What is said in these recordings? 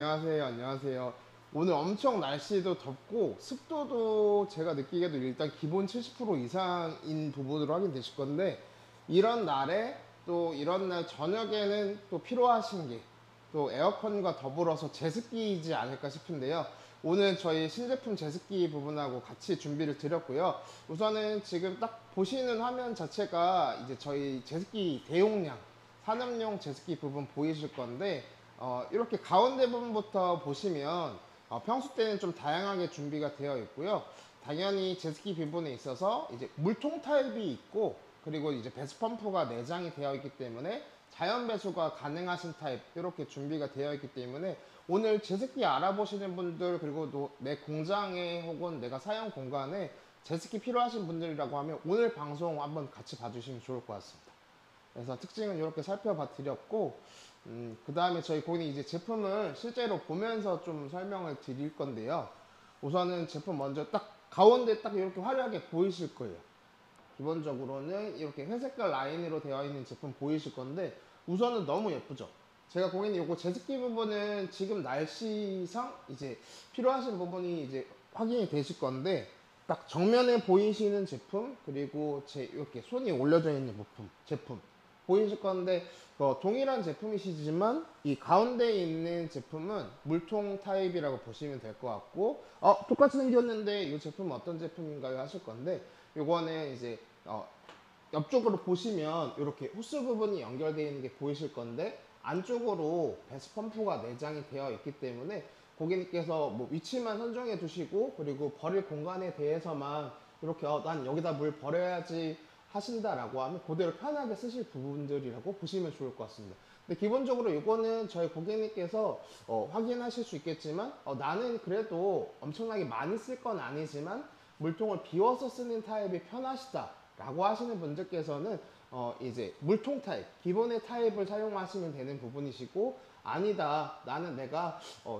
안녕하세요. 안녕하세요. 오늘 엄청 날씨도 덥고 습도도 제가 느끼기에도 일단 기본 70% 이상인 부분으로 확인되실 건데, 이런 날에 또 이런 날 저녁에는 또 필요하신 게 또 에어컨과 더불어서 제습기이지 않을까 싶은데요. 오늘 저희 신제품 제습기 부분하고 같이 준비를 드렸고요. 우선은 지금 딱 보시는 화면 자체가 이제 저희 제습기 대용량 산업용 제습기 부분 보이실 건데, 이렇게 가운데 부분부터 보시면 평소 때는 좀 다양하게 준비가 되어 있고요. 당연히 제습기 부분에 있어서 이제 물통 타입이 있고, 그리고 이제 배수 펌프가 내장이 되어 있기 때문에 자연 배수가 가능하신 타입, 이렇게 준비가 되어 있기 때문에 오늘 제습기 알아보시는 분들, 그리고 또 내 공장에 혹은 내가 사용 공간에 제습기 필요하신 분들이라고 하면 오늘 방송 한번 같이 봐주시면 좋을 것 같습니다. 그래서 특징은 이렇게 살펴봐 드렸고, 그 다음에 저희 고객님 이제 제품을 실제로 보면서 좀 설명을 드릴 건데요. 우선은 제품 먼저 딱 가운데 딱 이렇게 화려하게 보이실 거예요. 기본적으로는 이렇게 회색깔 라인으로 되어 있는 제품 보이실 건데, 우선은 너무 예쁘죠. 제가 고객님 이거 제습기 부분은 지금 날씨상 이제 필요하신 부분이 이제 확인이 되실 건데, 딱 정면에 보이시는 제품, 그리고 제 이렇게 손이 올려져 있는 제품 보이실 건데, 동일한 제품이시지만 이 가운데 있는 제품은 물통 타입이라고 보시면 될 것 같고, 똑같이 생겼는데 이 제품은 어떤 제품인가요 하실 건데, 요거는 이제 옆쪽으로 보시면 이렇게 호스 부분이 연결되어 있는 게 보이실 건데, 안쪽으로 배수 펌프가 내장이 되어 있기 때문에 고객님께서 뭐 위치만 선정해 두시고, 그리고 버릴 공간에 대해서만 이렇게 난 여기다 물 버려야지 하신다라고 하면 그대로 편하게 쓰실 부분들이라고 보시면 좋을 것 같습니다. 근데 기본적으로 이거는 저희 고객님께서 확인하실 수 있겠지만, 나는 그래도 엄청나게 많이 쓸 건 아니지만 물통을 비워서 쓰는 타입이 편하시다 라고 하시는 분들께서는 이제 물통 타입, 기본의 타입을 사용하시면 되는 부분이시고, 아니다, 나는 내가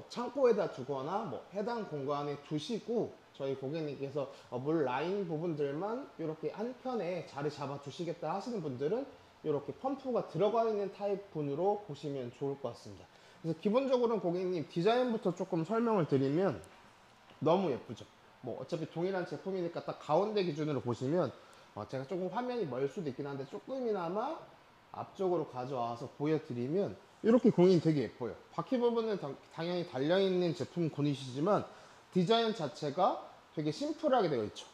창고에다 두거나 뭐 해당 공간에 두시고 저희 고객님께서 물 라인 부분들만 이렇게 한편에 자리 잡아 두시겠다 하시는 분들은 이렇게 펌프가 들어가 있는 타입 분으로 보시면 좋을 것 같습니다. 그래서 기본적으로는 고객님 디자인부터 조금 설명을 드리면, 너무 예쁘죠. 뭐 어차피 동일한 제품이니까 딱 가운데 기준으로 보시면, 제가 조금 화면이 멀 수도 있긴 한데 조금이나마 앞쪽으로 가져와서 보여드리면 이렇게 공이 되게 예뻐요. 바퀴 부분은 당연히 달려있는 제품군이시지만 디자인 자체가 되게 심플하게 되어 있죠.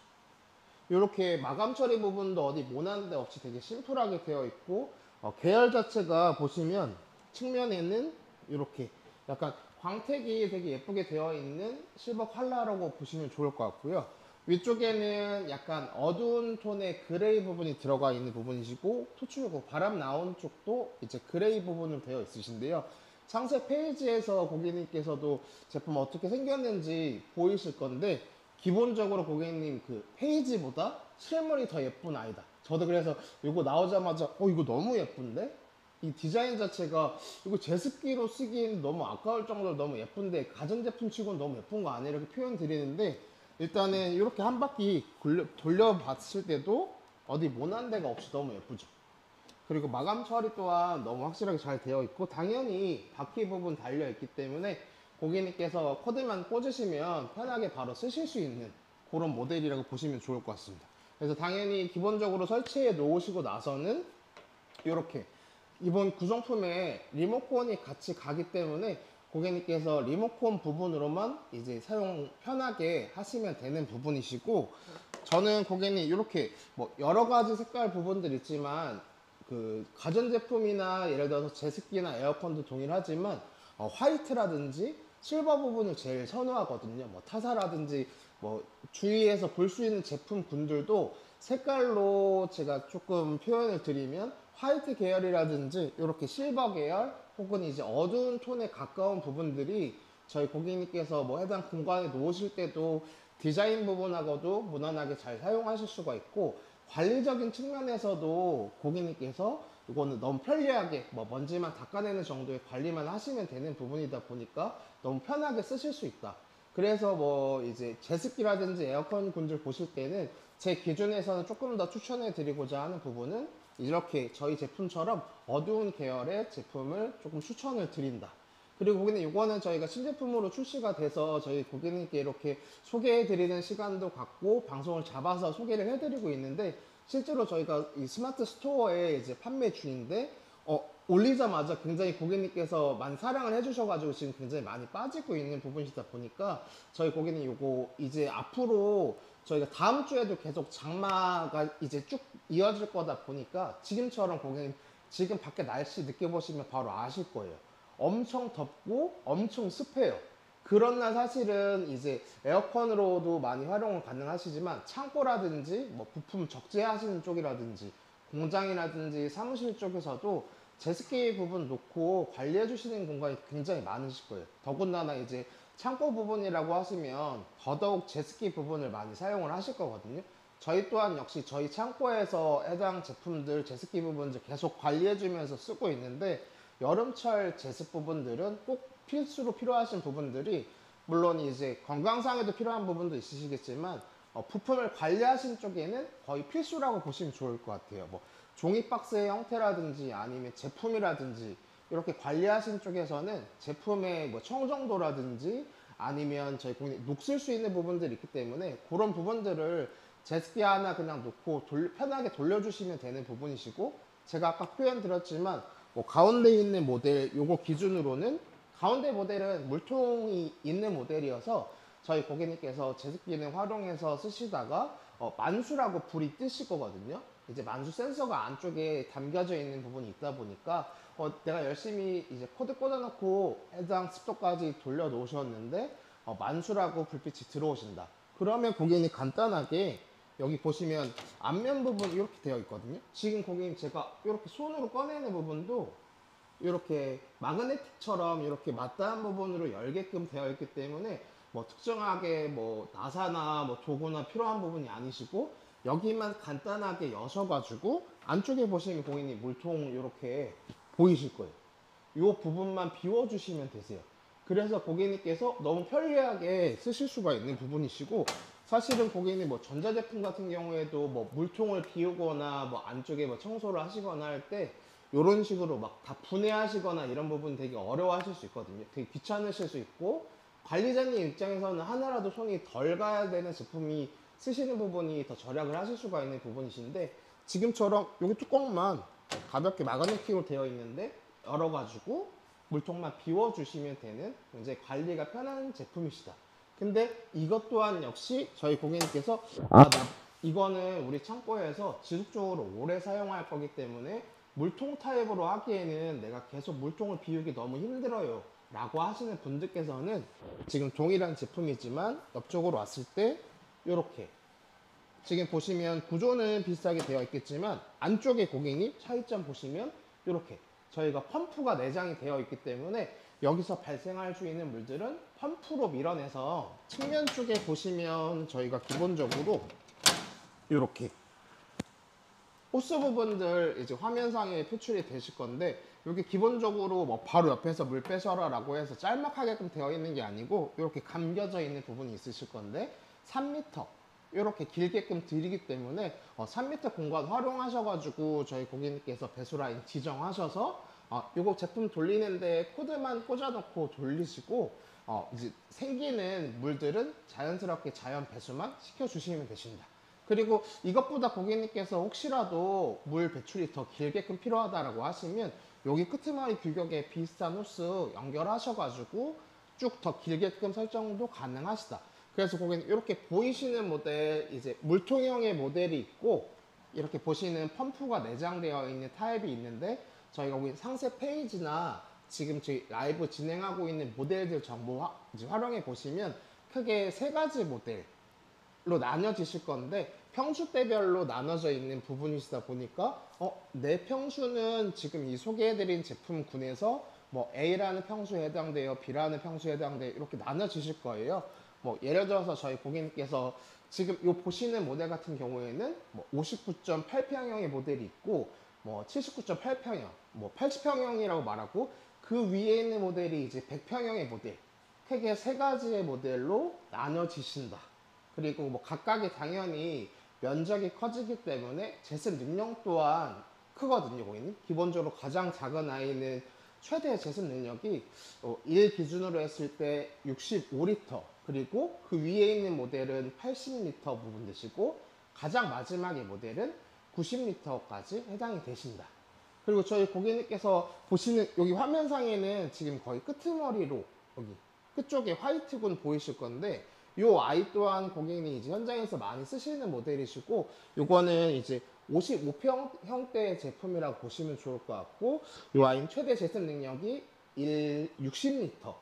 이렇게 마감 처리 부분도 어디 모난 데 없이 되게 심플하게 되어 있고, 계열 자체가 보시면 측면에는 이렇게 약간 광택이 되게 예쁘게 되어 있는 실버 컬러라고 보시면 좋을 것 같고요. 위쪽에는 약간 어두운 톤의 그레이 부분이 들어가 있는 부분이시고, 토출고 바람 나온 쪽도 이제 그레이 부분으로 되어 있으신데요. 상세 페이지에서 고객님께서도 제품 어떻게 생겼는지 보이실 건데, 기본적으로 고객님 그 페이지보다 실물이 더 예쁜 아이다. 저도 그래서 이거 나오자마자 이거 너무 예쁜데? 이 디자인 자체가 이거 제습기로 쓰기엔 너무 아까울 정도로 너무 예쁜데, 가전제품 치고는 너무 예쁜 거 아니에요? 이렇게 표현 드리는데, 일단은 이렇게 한 바퀴 돌려봤을 때도 어디 모난 데가 없이 너무 예쁘죠. 그리고 마감 처리 또한 너무 확실하게 잘 되어 있고, 당연히 바퀴 부분 달려 있기 때문에 고객님께서 코드만 꽂으시면 편하게 바로 쓰실 수 있는 그런 모델이라고 보시면 좋을 것 같습니다. 그래서 당연히 기본적으로 설치해 놓으시고 나서는 이렇게 이번 구성품에 리모컨이 같이 가기 때문에 고객님께서 리모컨 부분으로만 이제 사용 편하게 하시면 되는 부분이시고, 저는 고객님 이렇게 뭐 여러 가지 색깔 부분들 있지만 그 가전제품이나 예를 들어서 제습기나 에어컨도 동일하지만 화이트라든지 실버 부분을 제일 선호하거든요. 뭐 타사라든지 뭐 주위에서 볼 수 있는 제품군들도 색깔로 제가 조금 표현을 드리면 화이트 계열이라든지 이렇게 실버 계열 혹은 이제 어두운 톤에 가까운 부분들이 저희 고객님께서 뭐 해당 공간에 놓으실 때도 디자인 부분하고도 무난하게 잘 사용하실 수가 있고, 관리적인 측면에서도 고객님께서 이거는 너무 편리하게 뭐 먼지만 닦아내는 정도의 관리만 하시면 되는 부분이다 보니까 너무 편하게 쓰실 수 있다. 그래서 뭐 이제 제습기라든지 에어컨 분들 보실 때는 제 기준에서는 조금 더 추천해 드리고자 하는 부분은 이렇게 저희 제품처럼 어두운 계열의 제품을 조금 추천을 드린다. 그리고 고객님 이거는 저희가 신제품으로 출시가 돼서 저희 고객님께 이렇게 소개해드리는 시간도 갖고 방송을 잡아서 소개를 해드리고 있는데, 실제로 저희가 이 스마트 스토어의 이제 판매 중인데 올리자마자 굉장히 고객님께서 많이 사랑을 해주셔가지고 지금 굉장히 많이 빠지고 있는 부분이다 보니까 저희 고객님 이거 이제 앞으로 저희가 다음 주에도 계속 장마가 이제 쭉 이어질 거다 보니까 지금처럼 고객님 지금 밖에 날씨 느껴보시면 바로 아실 거예요. 엄청 덥고 엄청 습해요. 그런 날 사실은 이제 에어컨으로도 많이 활용을 가능하시지만 창고라든지 뭐 부품 적재하시는 쪽이라든지 공장이라든지 사무실 쪽에서도 제습기 부분 놓고 관리해 주시는 공간이 굉장히 많으실 거예요. 더군다나 이제 창고 부분이라고 하시면 더더욱 제습기 부분을 많이 사용을 하실 거거든요. 저희 또한 역시 저희 창고에서 해당 제품들 제습기 부분들 계속 관리해 주면서 쓰고 있는데, 여름철 제습 부분들은 꼭 필수로 필요하신 부분들이 물론 이제 건강상에도 필요한 부분도 있으시겠지만 부품을 관리하신 쪽에는 거의 필수라고 보시면 좋을 것 같아요. 뭐 종이 박스의 형태라든지 아니면 제품이라든지 이렇게 관리하신 쪽에서는 제품의 뭐 청정도라든지 아니면 저희 고객님 녹슬 수 있는 부분들이 있기 때문에 그런 부분들을 제습기 하나 그냥 놓고 편하게 돌려주시면 되는 부분이시고, 제가 아까 표현 드렸지만 뭐 가운데 있는 모델 요거 기준으로는 가운데 모델은 물통이 있는 모델이어서 저희 고객님께서 제습기는 활용해서 쓰시다가 만수라고 불이 뜨실 거거든요. 이제 만수 센서가 안쪽에 담겨져 있는 부분이 있다 보니까 내가 열심히 이제 코드 꽂아놓고 해당 습도까지 돌려 놓으셨는데 만수라고 불빛이 들어오신다. 그러면 고객님 간단하게 여기 보시면 앞면 부분 이렇게 되어 있거든요. 지금 고객님 제가 이렇게 손으로 꺼내는 부분도 이렇게 마그네틱처럼 이렇게 마다한 부분으로 열게끔 되어 있기 때문에 뭐 특정하게 뭐 나사나 뭐 도구나 필요한 부분이 아니시고, 여기만 간단하게 여셔가지고 안쪽에 보시면 고객님 물통 이렇게 보이실 거예요. 이 부분만 비워주시면 되세요. 그래서 고객님께서 너무 편리하게 쓰실 수가 있는 부분이시고, 사실은 고객님 뭐 전자제품 같은 경우에도 뭐 물통을 비우거나 뭐 안쪽에 뭐 청소를 하시거나 할 때 이런 식으로 막 다 분해하시거나 이런 부분 되게 어려워하실 수 있거든요. 되게 귀찮으실 수 있고, 관리자님 입장에서는 하나라도 손이 덜 가야 되는 제품이 쓰시는 부분이 더 절약을 하실 수가 있는 부분이신데, 지금처럼 여기 뚜껑만 가볍게 마그네틱으로 되어 있는데 열어가지고 물통만 비워주시면 되는 굉장히 관리가 편한 제품이시다. 근데 이것 또한 역시 저희 고객님께서 이거는 우리 창고에서 지속적으로 오래 사용할 거기 때문에 물통 타입으로 하기에는 내가 계속 물통을 비우기 너무 힘들어요 라고 하시는 분들께서는 지금 동일한 제품이지만 옆쪽으로 왔을 때 이렇게 지금 보시면 구조는 비슷하게 되어 있겠지만 안쪽에 고객님 차이점 보시면 이렇게 저희가 펌프가 내장이 되어 있기 때문에 여기서 발생할 수 있는 물들은 펌프로 밀어내서 측면 쪽에 보시면 저희가 기본적으로 이렇게 호스 부분들 이제 화면상에 표출이 되실 건데, 여기 기본적으로 뭐 바로 옆에서 물 빼셔라 라고 해서 짤막하게끔 되어 있는 게 아니고 이렇게 감겨져 있는 부분이 있으실 건데 3m 이렇게 길게끔 드리기 때문에 3m 공간 활용하셔가지고 저희 고객님께서 배수라인 지정하셔서 이거 제품 돌리는데 코드만 꽂아놓고 돌리시고 이제 생기는 물들은 자연스럽게 자연 배수만 시켜주시면 되십니다. 그리고 이것보다 고객님께서 혹시라도 물 배출이 더 길게끔 필요하다라고 하시면 여기 끄트머리 규격에 비슷한 호스 연결하셔가지고 쭉 더 길게끔 설정도 가능하시다. 그래서 고객님 이렇게 보이시는 모델 이제 물통형의 모델이 있고, 이렇게 보시는 펌프가 내장되어 있는 타입이 있는데, 저희가 여기 상세 페이지나 지금 저희 라이브 진행하고 있는 모델들 정보 이제 활용해 보시면 크게 세 가지 모델로 나뉘어지실 건데, 평수대별로 나눠져 있는 부분이시다 보니까 내 평수는 지금 이 소개해드린 제품군에서 뭐 A라는 평수에 해당돼요, B라는 평수에 해당돼요, 이렇게 나눠지실 거예요. 뭐 예를 들어서 저희 고객님께서 지금 이 보시는 모델 같은 경우에는 뭐 59.8평형의 모델이 있고 뭐 79.8평형, 뭐 80평형이라고 말하고, 그 위에 있는 모델이 이제 100평형의 모델, 크게 세 가지의 모델로 나눠지신다. 그리고 뭐 각각이 당연히 면적이 커지기 때문에 제습 능력 또한 크거든요, 고객님. 기본적으로 가장 작은 아이는 최대 제습 능력이 1 기준으로 했을 때 65리터, 그리고 그 위에 있는 모델은 80리터 부분 되시고 가장 마지막의 모델은 90리터까지 해당이 되신다. 그리고 저희 고객님께서 보시는 여기 화면상에는 지금 거의 끄트머리로 여기 끝쪽에 화이트군 보이실 건데, 요 아이 또한 고객님이 이제 현장에서 많이 쓰시는 모델이시고, 요거는 이제 55평형대 제품이라고 보시면 좋을 것 같고, 요 아이는 최대 제습 능력이 60리터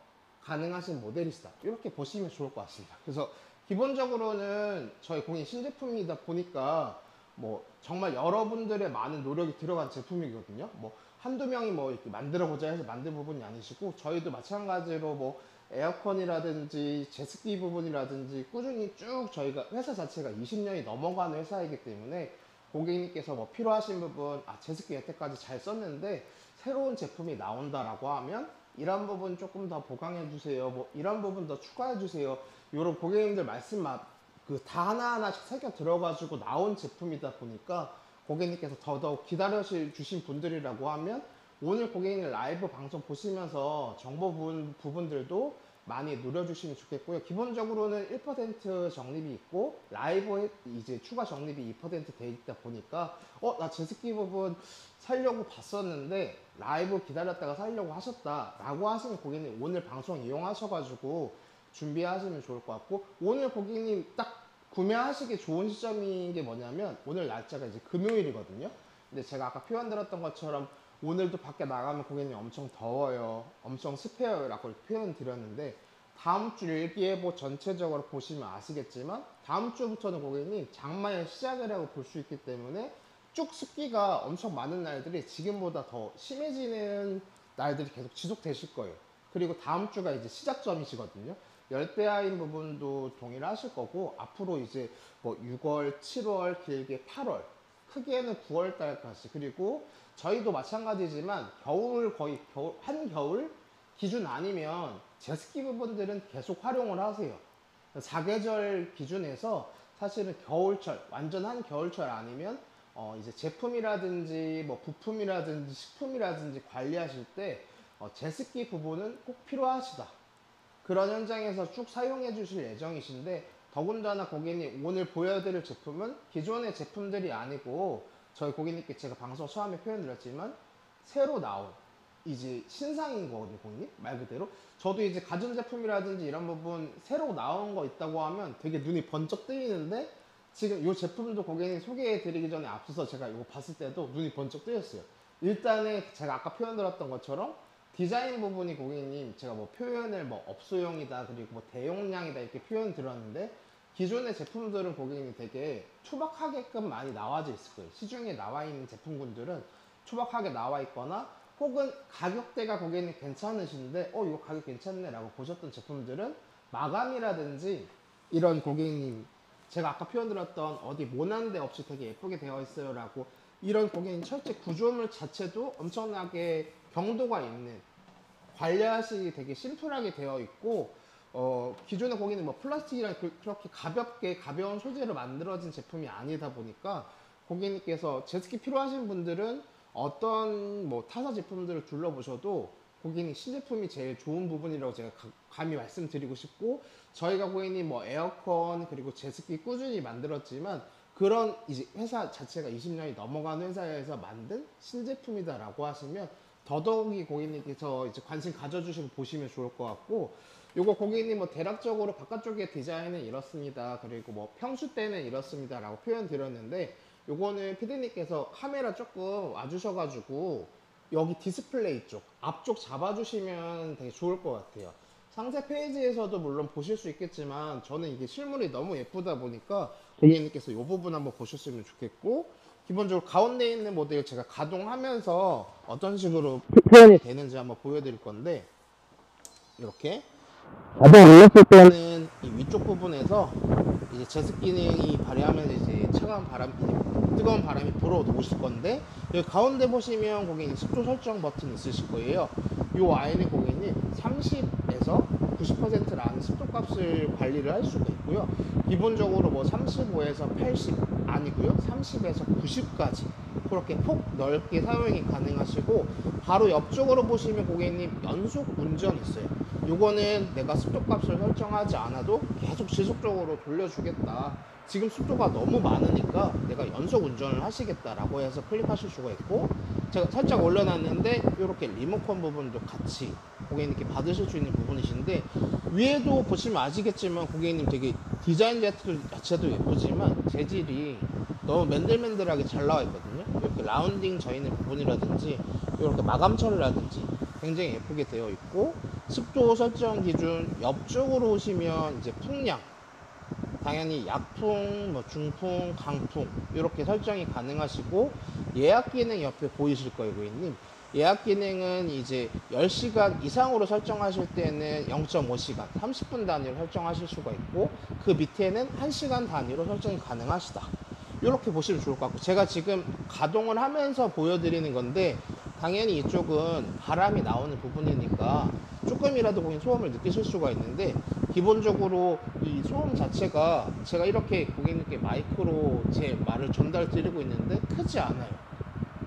가능하신 모델이시다, 이렇게 보시면 좋을 것 같습니다. 그래서 기본적으로는 저희 고객님 신제품이다 보니까 뭐 정말 여러분들의 많은 노력이 들어간 제품이거든요. 뭐 한두 명이 뭐 이렇게 만들어 보자 해서 만든 부분이 아니시고, 저희도 마찬가지로 뭐 에어컨이라든지 제습기 부분이라든지 꾸준히 쭉 저희가 회사 자체가 20년이 넘어가는 회사이기 때문에 고객님께서 뭐 필요하신 부분, 제습기 여태까지 잘 썼는데 새로운 제품이 나온다라고 하면 이런 부분 조금 더 보강해 주세요, 뭐 이런 부분 더 추가해 주세요, 이런 고객님들 말씀 다 하나하나씩 새겨 들어가지고 나온 제품이다 보니까 고객님께서 더더욱 기다려 주신 분들이라고 하면 오늘 고객님 라이브 방송 보시면서 정보 부분들도 많이 누려주시면 좋겠고요. 기본적으로는 1% 적립이 있고 라이브 이제 추가 적립이 2% 돼 있다 보니까 나 제습기 부분 살려고 봤었는데 라이브 기다렸다가 살려고 하셨다 라고 하시는 고객님, 오늘 방송 이용하셔가지고 준비하시면 좋을 것 같고, 오늘 고객님 딱 구매하시기 좋은 시점인 게 뭐냐면 오늘 날짜가 이제 금요일이거든요. 근데 제가 아까 표현드렸던 것처럼 오늘도 밖에 나가면 고객님 엄청 더워요, 엄청 습해요 라고 표현 드렸는데, 다음 주 일기예보 전체적으로 보시면 아시겠지만 다음 주부터는 고객님 장마의 시작이라고 볼 수 있기 때문에 쭉 습기가 엄청 많은 날들이 지금보다 더 심해지는 날들이 계속 지속되실 거예요. 그리고 다음 주가 이제 시작점이시거든요. 열대야인 부분도 동일하실 거고, 앞으로 이제 뭐 6월, 7월, 길게 8월, 크게는 9월 달까지, 그리고 저희도 마찬가지지만 겨울, 거의 한겨울 기준 아니면 제습기 부분들은 계속 활용을 하세요. 사계절 기준에서 사실은 겨울철, 완전 한겨울철 아니면 이제 제품이라든지 뭐 부품이라든지 식품이라든지 관리하실 때 제습기 부분은 꼭 필요하시다. 그런 현장에서 쭉 사용해 주실 예정이신데, 더군다나 고객님 오늘 보여드릴 제품은 기존의 제품들이 아니고 저희 고객님께 제가 방송 처음에 표현드렸지만 새로 나온 이제 신상인 거거든요. 고객님 말 그대로 저도 이제 가전제품이라든지 이런 부분 새로 나온 거 있다고 하면 되게 눈이 번쩍 뜨이는데, 지금 이 제품도 고객님 소개해 드리기 전에 앞서서 제가 이거 봤을 때도 눈이 번쩍 뜨였어요. 일단은 제가 아까 표현드렸던 것처럼 디자인 부분이 고객님 제가 뭐 표현을 뭐 업소용이다 그리고 뭐 대용량이다 이렇게 표현 드렸는데, 기존의 제품들은 고객님 되게 투박하게끔 많이 나와져 있을 거예요. 시중에 나와 있는 제품군들은 투박하게 나와 있거나, 혹은 가격대가 고객님 괜찮으신데 이거 가격 괜찮네 라고 보셨던 제품들은 마감이라든지 이런 고객님 제가 아까 표현 드렸던 어디 모난 데 없이 되게 예쁘게 되어 있어요 라고, 이런 고객님 철제 구조물 자체도 엄청나게 경도가 있는, 관리하시기 되게 심플하게 되어 있고, 기존의 고객님 뭐 플라스틱이랑 그렇게 가벼운 소재로 만들어진 제품이 아니다 보니까 고객님께서 제습기 필요하신 분들은 어떤 뭐 타사 제품들을 둘러보셔도 고객님 신제품이 제일 좋은 부분이라고 제가 감히 말씀드리고 싶고, 저희가 고객님 뭐 에어컨 그리고 제습기 꾸준히 만들었지만 그런 이제 회사 자체가 20년이 넘어가는 회사에서 만든 신제품이다 라고 하시면 더더욱이 고객님께서 이제 관심 가져주시고 보시면 좋을 것 같고, 요거 고객님 뭐 대략적으로 바깥쪽의 디자인은 이렇습니다, 그리고 뭐 평수 때는 이렇습니다 라고 표현 드렸는데, 요거는 피디님께서 카메라 조금 와주셔가지고 여기 디스플레이 쪽 앞쪽 잡아주시면 되게 좋을 것 같아요. 상세 페이지에서도 물론 보실 수 있겠지만 저는 이게 실물이 너무 예쁘다 보니까 고객님께서 이 부분 한번 보셨으면 좋겠고, 기본적으로 가운데 있는 모델 제가 가동하면서 어떤 식으로 표현이 되는지 한번 보여드릴 건데, 이렇게 가동 올렸을 때는 이 위쪽 부분에서 이제 제습 기능이 발휘하면서 이제 뜨거운 바람이 불어오실 건데, 여기 가운데 보시면 고객님 습도 설정 버튼 있으실 거예요. 이 아이는 고객님 30에서 90%를 아는 습도값을 관리를 할 수가 있고요. 기본적으로 뭐 35에서 80 아니고요, 30에서 90까지 그렇게 폭 넓게 사용이 가능하시고, 바로 옆쪽으로 보시면 고객님 연속 운전이 있어요. 요거는 내가 습도값을 설정하지 않아도 계속 지속적으로 돌려주겠다, 지금 속도가 너무 많으니까 내가 연속 운전을 하시겠다라고 해서 클릭하실 수가 있고, 제가 살짝 올려놨는데 이렇게 리모컨 부분도 같이 고객님께 받으실 수 있는 부분이신데, 위에도 보시면 아시겠지만 고객님 되게 디자인 자체도 예쁘지만 재질이 너무 맨들맨들하게 잘 나와 있거든요. 이렇게 라운딩 져 있는 부분이라든지 이렇게 마감 처리라든지 굉장히 예쁘게 되어 있고, 습도 설정 기준 옆쪽으로 오시면 이제 풍량, 당연히 약풍, 뭐 중풍, 강풍 이렇게 설정이 가능하시고, 예약 기능 옆에 보이실 거예요, 고객님. 예약 기능은 이제 10시간 이상으로 설정하실 때는 0.5시간, 30분 단위로 설정하실 수가 있고, 그 밑에는 1시간 단위로 설정이 가능하시다. 이렇게 보시면 좋을 것 같고, 제가 지금 가동을 하면서 보여드리는 건데, 당연히 이쪽은 바람이 나오는 부분이니까 조금이라도 고객님 소음을 느끼실 수가 있는데, 기본적으로 이 소음 자체가 제가 이렇게 고객님께 마이크로 제 말을 전달 드리고 있는데 크지 않아요.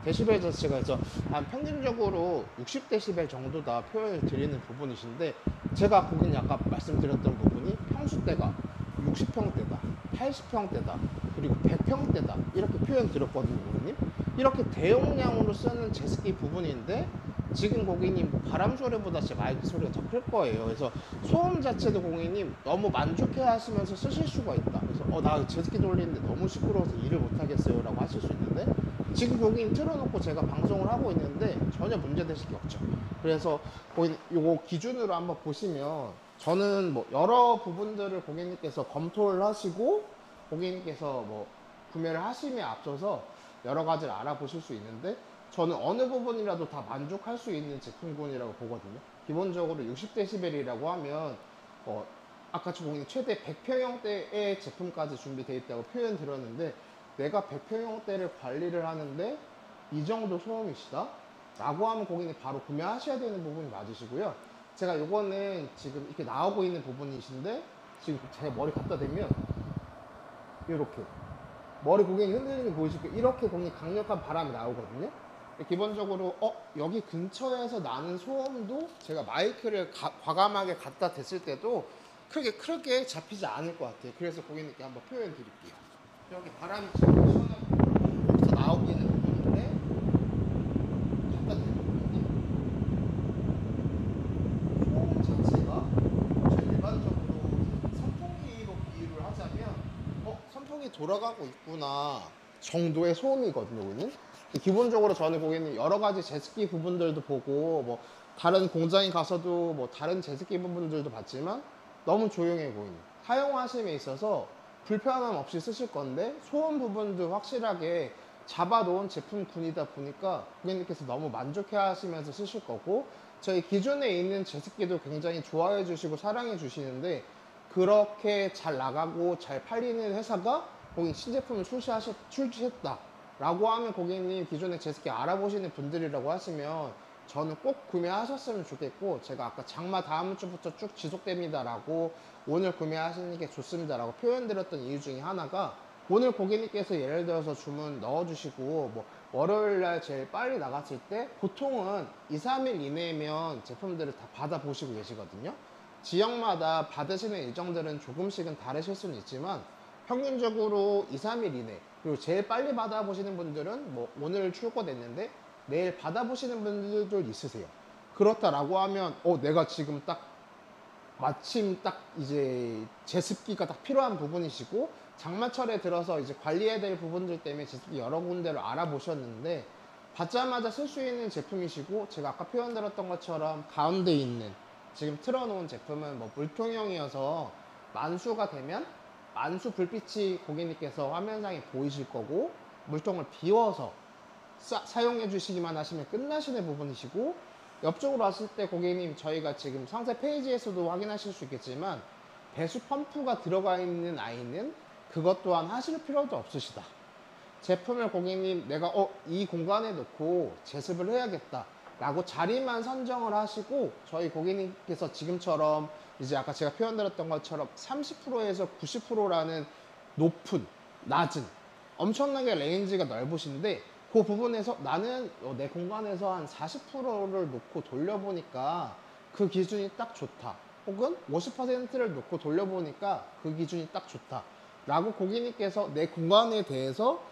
데시벨 자체가, 해서 한 평균적으로 60데시벨 정도다 표현을 드리는 부분이신데, 제가 고객님 아까 말씀드렸던 부분이 평수대가 60평대다, 80평대다, 그리고 100평대다 이렇게 표현 드렸거든요, 고객님. 이렇게 대용량으로 쓰는 제습기 부분인데, 지금 고객님 바람 소리보다 제 마이크 소리가 더 클 거예요. 그래서 소음 자체도 고객님 너무 만족해 하시면서 쓰실 수가 있다. 그래서 나 제습기 돌리는데 너무 시끄러워서 일을 못 하겠어요 라고 하실 수 있는데, 지금 고객님 틀어놓고 제가 방송을 하고 있는데 전혀 문제되실 게 없죠. 그래서 고객님 요거 기준으로 한번 보시면, 저는 뭐 여러 부분들을 고객님께서 검토를 하시고 고객님께서 뭐 구매를 하심에 앞서서 여러 가지를 알아보실 수 있는데, 저는 어느 부분이라도 다 만족할 수 있는 제품군이라고 보거든요. 기본적으로 60데시벨이라고 하면 아까 고객님 최대 100평형대의 제품까지 준비되어 있다고 표현 드렸는데, 내가 100평형대를 관리를 하는데 이 정도 소음이시다? 라고 하면 고객님 바로 구매하셔야 되는 부분이 맞으시고요. 제가 요거는 지금 이렇게 나오고 있는 부분이신데, 지금 제 머리 갖다 대면 이렇게 머리 고객님 흔들리는 거 보이실 거예요. 이렇게 고객님 강력한 바람이 나오거든요. 기본적으로 여기 근처에서 나는 소음도 제가 마이크를 과감하게 갖다 댔을 때도 크게 잡히지 않을 것 같아요. 그래서 고객님께 한번 표현 드릴게요. 여기 바람이 지금 시원하고 여기서 나오고 있는 부분인데 갖다 대거든요. 소음 자체가 제가 일반적으로 선풍기로 비유를 하자면 선풍기 돌아가고 있구나 정도의 소음이거든요, 고객님. 기본적으로 저는 고객님 여러 가지 제습기 부분들도 보고, 뭐 다른 공장에 가서도 뭐 다른 제습기 부분들도 봤지만 너무 조용해 보이는, 사용하심에 있어서 불편함 없이 쓰실 건데 소음 부분도 확실하게 잡아놓은 제품군이다 보니까 고객님께서 너무 만족해 하시면서 쓰실 거고, 저희 기존에 있는 제습기도 굉장히 좋아해 주시고 사랑해 주시는데, 그렇게 잘 나가고 잘 팔리는 회사가 고객님 신제품을 출시했다 라고 하면, 고객님 기존에 제습기 알아보시는 분들이라고 하시면 저는 꼭 구매하셨으면 좋겠고, 제가 아까 장마 다음 주부터 쭉 지속됩니다 라고, 오늘 구매하시는 게 좋습니다 라고 표현 드렸던 이유 중에 하나가, 오늘 고객님께서 예를 들어서 주문 넣어주시고 뭐 월요일날 제일 빨리 나갔을 때 보통은 2, 3일 이내면 제품들을 다 받아보시고 계시거든요. 지역마다 받으시는 일정들은 조금씩은 다르실 수는 있지만 평균적으로 2, 3일 이내, 그리고 제일 빨리 받아보시는 분들은 뭐 오늘 출고됐는데 내일 받아보시는 분들도 있으세요. 그렇다라고 하면 내가 지금 딱 마침 딱 이제 제습기가 딱 필요한 부분이시고, 장마철에 들어서 이제 관리해야 될 부분들 때문에 제습기 여러 군데를 알아보셨는데 받자마자 쓸 수 있는 제품이시고, 제가 아까 표현드렸던 것처럼 가운데 있는 지금 틀어놓은 제품은 뭐 물통형이어서 만수가 되면 만수 불빛이 고객님께서 화면상에 보이실 거고, 물통을 비워서 사용해 주시기만 하시면 끝나시는 부분이시고, 옆쪽으로 왔을 때 고객님 저희가 지금 상세 페이지에서도 확인하실 수 있겠지만 배수 펌프가 들어가 있는 아이는 그것 또한 하실 필요도 없으시다. 제품을 고객님 내가 이 공간에 놓고 제습을 해야겠다 라고 자리만 선정을 하시고, 저희 고객님께서 지금처럼 이제 아까 제가 표현드렸던 것처럼 30%에서 90%라는 높은, 낮은 엄청나게 레인지가 넓으신데 그 부분에서 나는 내 공간에서 한 40%를 놓고 돌려보니까 그 기준이 딱 좋다. 혹은 50%를 놓고 돌려보니까 그 기준이 딱 좋다. 라고 고객님께서 내 공간에 대해서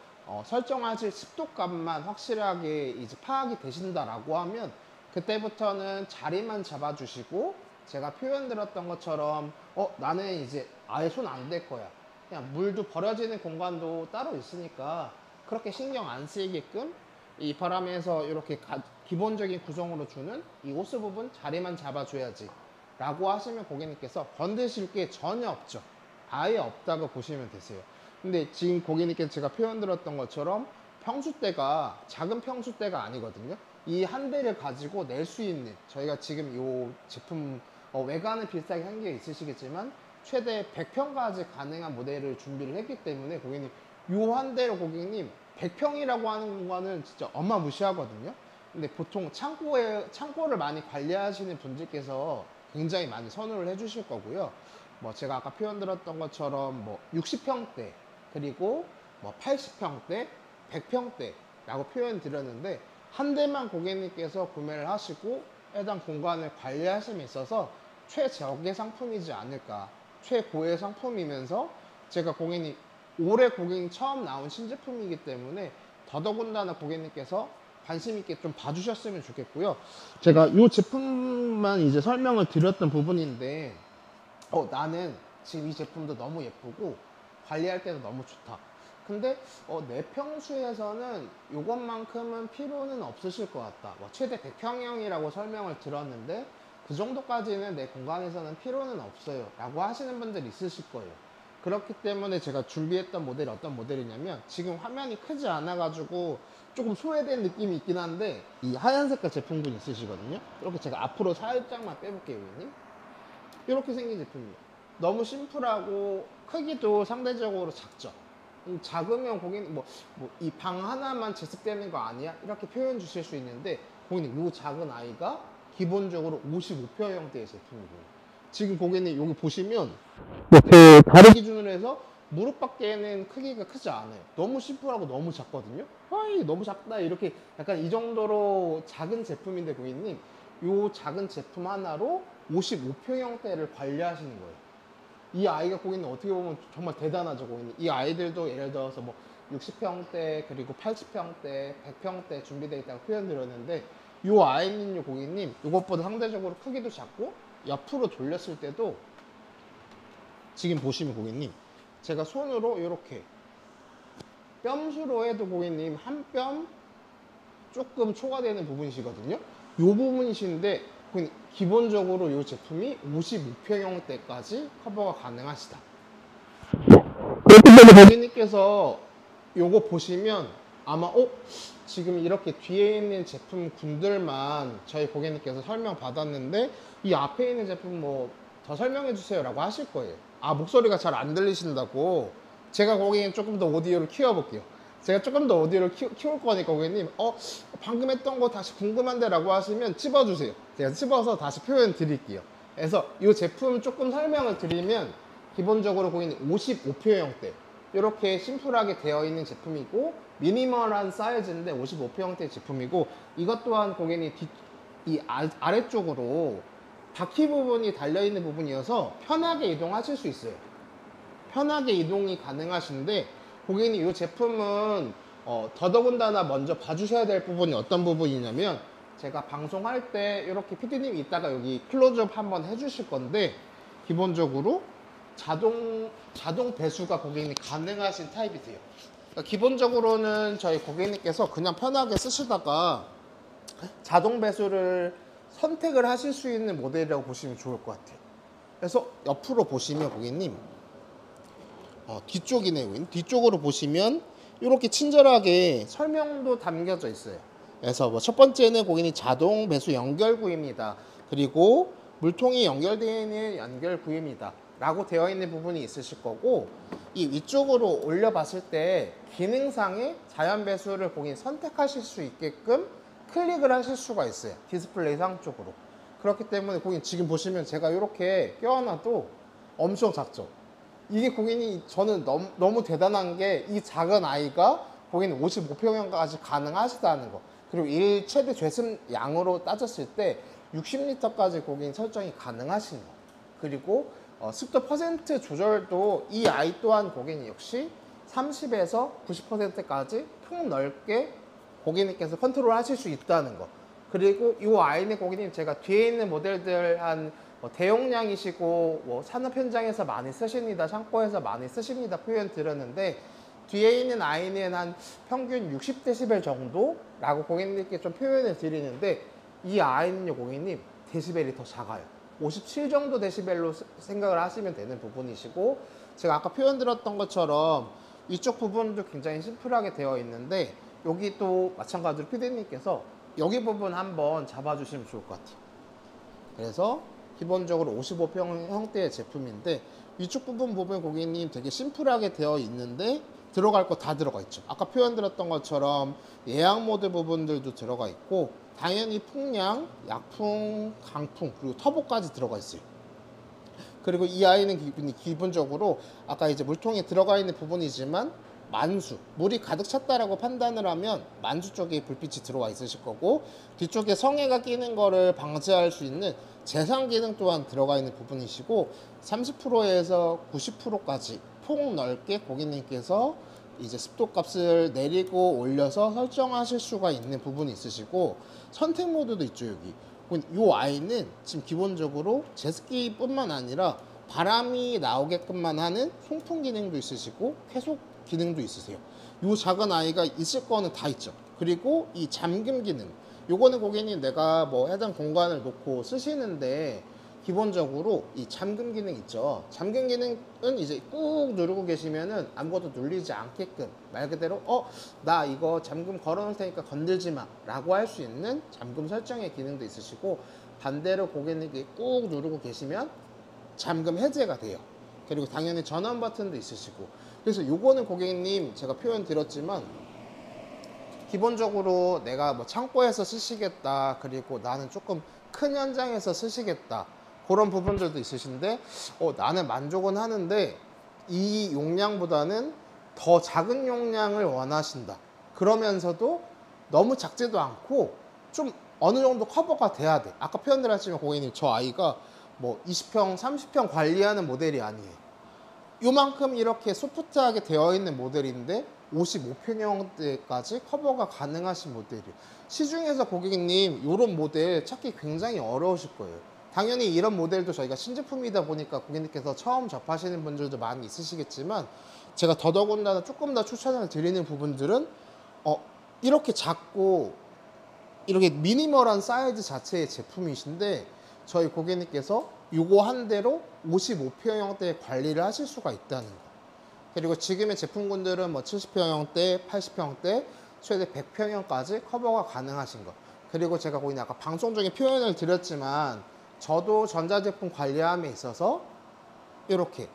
설정하실 습도값만 확실하게 이제 파악이 되신다라고 하면 그때부터는 자리만 잡아주시고 제가 표현 드렸던 것처럼 나는 이제 아예 손 안 댈 거야. 그냥 물도 버려지는 공간도 따로 있으니까 그렇게 신경 안 쓰이게끔 이 바람에서 이렇게 기본적인 구성으로 주는 이 호스 부분 자리만 잡아줘야지 라고 하시면 고객님께서 건드실 게 전혀 없죠. 아예 없다고 보시면 되세요. 근데 지금 고객님께서 제가 표현 드렸던 것처럼 평수대가 작은 평수대가 아니거든요. 이 한 대를 가지고 낼 수 있는 저희가 지금 이 제품 외관은 비슷하게 생겨 있으시겠지만 최대 100평까지 가능한 모델을 준비를 했기 때문에 고객님 요 한 대로 고객님 100평이라고 하는 공간은 진짜 어마무시하거든요. 근데 보통 창고를 많이 관리하시는 분들께서 굉장히 많이 선호를 해주실 거고요. 뭐 제가 아까 표현 드렸던 것처럼 뭐 60평대 그리고 뭐 80평대, 100평대라고 표현 드렸는데 한 대만 고객님께서 구매를 하시고 해당 공간을 관리하심에 있어서 최적의 상품이지 않을까. 최고의 상품이면서 제가 고객님 올해 고객님 처음 나온 신제품이기 때문에 더더군다나 고객님께서 관심 있게 좀 봐주셨으면 좋겠고요. 제가 이 제품만 이제 설명을 드렸던 부분인데 나는 지금 이 제품도 너무 예쁘고 관리할 때도 너무 좋다. 근데 내 평수에서는 이것만큼은 필요는 없으실 것 같다. 뭐 최대 100평형이라고 설명을 들었는데 그 정도까지는 내 공간에서는 필요는 없어요 라고 하시는 분들이 있으실 거예요. 그렇기 때문에 제가 준비했던 모델이 어떤 모델이냐면 지금 화면이 크지 않아 가지고 조금 소외된 느낌이 있긴 한데 이 하얀 색깔 제품군 있으시거든요. 이렇게 제가 앞으로 살짝만 빼볼게요 고객님. 이렇게 생긴 제품입니다. 너무 심플하고 크기도 상대적으로 작죠. 작으면 고객님 이 방 하나만 제습되는 거 아니야? 이렇게 표현 주실 수 있는데 고객님 이 작은 아이가 기본적으로 55평형대의 제품이고요. 지금 고객님 여기 보시면 제 다리 기준으로 해서 무릎 밖에는 크기가 크지 않아요. 너무 심플하고 너무 작거든요. 아이 너무 작다 이렇게 약간 이 정도로 작은 제품인데 고객님 이 작은 제품 하나로 55평형대를 관리하시는 거예요. 이 아이가 고객님 어떻게 보면 정말 대단하죠 고객님. 이 아이들도 예를 들어서 뭐 60평대 그리고 80평대 100평대 준비되어 있다고 표현드렸는데 이 아이는요 고객님 이것보다 상대적으로 크기도 작고 옆으로 돌렸을 때도 지금 보시면 고객님 제가 손으로 이렇게 뼘수로 해도 고객님 한 뼘 조금 초과되는 부분이시거든요. 이 부분이신데 기본적으로 이 제품이 55평형대까지 커버가 가능하시다. 그렇기 때문에 고객님께서 요거 보시면 아마 지금 이렇게 뒤에 있는 제품군들만 저희 고객님께서 설명 받았는데 이 앞에 있는 제품 뭐 더 설명해 주세요 라고 하실 거예요. 목소리가 잘 안 들리신다고. 제가 고객님 조금 더 오디오를 키워볼게요. 제가 조금 더 오디오를 키울 거니까 고객님 방금 했던 거 다시 궁금한데 라고 하시면 찝어주세요. 제가 찝어서 다시 표현 드릴게요. 그래서 이 제품 조금 설명을 드리면 기본적으로 고객님 55평형대 이렇게 심플하게 되어 있는 제품이고 미니멀한 사이즈인데 55평형대 제품이고 이것 또한 고객님 이 아래쪽으로 바퀴 부분이 달려있는 부분이어서 편하게 이동하실 수 있어요. 편하게 이동이 가능하신데 고객님 이 제품은 더더군다나 먼저 봐주셔야 될 부분이 어떤 부분이냐면 제가 방송할 때 이렇게 PD님이 이따가 여기 클로즈업 한번 해주실 건데 기본적으로 자동 배수가 고객님 가능하신 타입이세요. 그러니까 기본적으로는 저희 고객님께서 그냥 편하게 쓰시다가 자동 배수를 선택을 하실 수 있는 모델이라고 보시면 좋을 것 같아요. 그래서 옆으로 보시면 고객님 뒤쪽이네요. 뒤쪽으로 보시면 이렇게 친절하게 설명도 담겨져 있어요. 그래서 뭐 첫 번째는 고객님 자동 배수 연결구입니다. 그리고 물통이 연결되어 있는 연결구입니다. 라고 되어 있는 부분이 있으실 거고 이 위쪽으로 올려봤을 때 기능상의 자연 배수를 고객님 선택하실 수 있게끔 클릭을 하실 수가 있어요. 디스플레이 상 쪽으로. 그렇기 때문에 고객님 지금 보시면 제가 이렇게 껴안아도 엄청 작죠. 이게 고객님 저는 너무 대단한 게 이 작은 아이가 고객님 55평형까지 가능하시다는 거. 그리고 일 최대 죄습 양으로 따졌을 때 60리터까지 고객님 설정이 가능하신 거. 그리고 습도 퍼센트 조절도 이 아이 또한 고객님 역시 30에서 90%까지 폭넓게 고객님께서 컨트롤 하실 수 있다는 거. 그리고 이 아이는 고객님 제가 뒤에 있는 모델들 한 대용량이시고 산업 현장에서 많이 쓰십니다, 창고에서 많이 쓰십니다 표현 드렸는데, 뒤에 있는 아이는 한 평균 60데시벨 정도라고 고객님께 좀 표현을 드리는데, 이 아이는요 고객님 데시벨이 더 작아요. 57 정도 데시벨로 생각을 하시면 되는 부분이시고, 제가 아까 표현 드렸던 것처럼 이쪽 부분도 굉장히 심플하게 되어 있는데, 여기 또 마찬가지로 피디님께서 여기 부분 한번 잡아주시면 좋을 것 같아요. 그래서 기본적으로 55평 형태의 제품인데, 위쪽 부분 보면 고객님 되게 심플하게 되어 있는데 들어갈 거 다 들어가 있죠. 아까 표현 드렸던 것처럼 예약 모드 부분들도 들어가 있고, 당연히 풍량, 약풍, 강풍, 그리고 터보까지 들어가 있어요. 그리고 이 아이는 기본적으로 아까 이제 물통에 들어가 있는 부분이지만 만수, 물이 가득 찼다라고 판단을 하면 만수 쪽에 불빛이 들어와 있으실 거고, 뒤쪽에 성에가 끼는 거를 방지할 수 있는 제상 기능 또한 들어가 있는 부분이시고, 30%에서 90%까지 폭넓게 고객님께서 이제 습도 값을 내리고 올려서 설정하실 수가 있는 부분이 있으시고, 선택 모드도 있죠. 여기 이 아이는 지금 기본적으로 제습기뿐만 아니라 바람이 나오게끔만 하는 송풍 기능도 있으시고 쾌속 기능도 있으세요. 이 작은 아이가 있을 거는 다 있죠. 그리고 이 잠금 기능, 요거는 고객님 내가 뭐 해당 공간을 놓고 쓰시는데, 기본적으로 이 잠금 기능 있죠. 잠금 기능은 이제 꾹 누르고 계시면은 아무것도 눌리지 않게끔, 말 그대로 나 이거 잠금 걸어 놓을 테니까 건들지 마 라고 할 수 있는 잠금 설정의 기능도 있으시고, 반대로 고객님이 꾹 누르고 계시면 잠금 해제가 돼요. 그리고 당연히 전원 버튼도 있으시고. 그래서 요거는 고객님 제가 표현 드렸지만, 기본적으로 내가 뭐 창고에서 쓰시겠다, 그리고 나는 조금 큰 현장에서 쓰시겠다, 그런 부분들도 있으신데, 나는 만족은 하는데 이 용량보다는 더 작은 용량을 원하신다, 그러면서도 너무 작지도 않고 좀 어느 정도 커버가 돼야 돼. 아까 표현드렸지만 고객님 저 아이가 뭐 20평 30평 관리하는 모델이 아니에요. 요만큼 이렇게 소프트하게 되어 있는 모델인데 55평형대까지 커버가 가능하신 모델이에요. 시중에서 고객님 이런 모델 찾기 굉장히 어려우실 거예요. 당연히 이런 모델도 저희가 신제품이다 보니까 고객님께서 처음 접하시는 분들도 많이 있으시겠지만, 제가 더더군다나 조금 더 추천을 드리는 부분들은 이렇게 작고 이렇게 미니멀한 사이즈 자체의 제품이신데, 저희 고객님께서 요거 한 대로 55평형대 관리를 하실 수가 있다는 거. 그리고 지금의 제품군들은 뭐 70평형대, 80평대, 최대 100평형까지 커버가 가능하신 거. 그리고 제가 고객님 아까 방송 중에 표현을 드렸지만, 저도 전자제품 관리함에 있어서 이렇게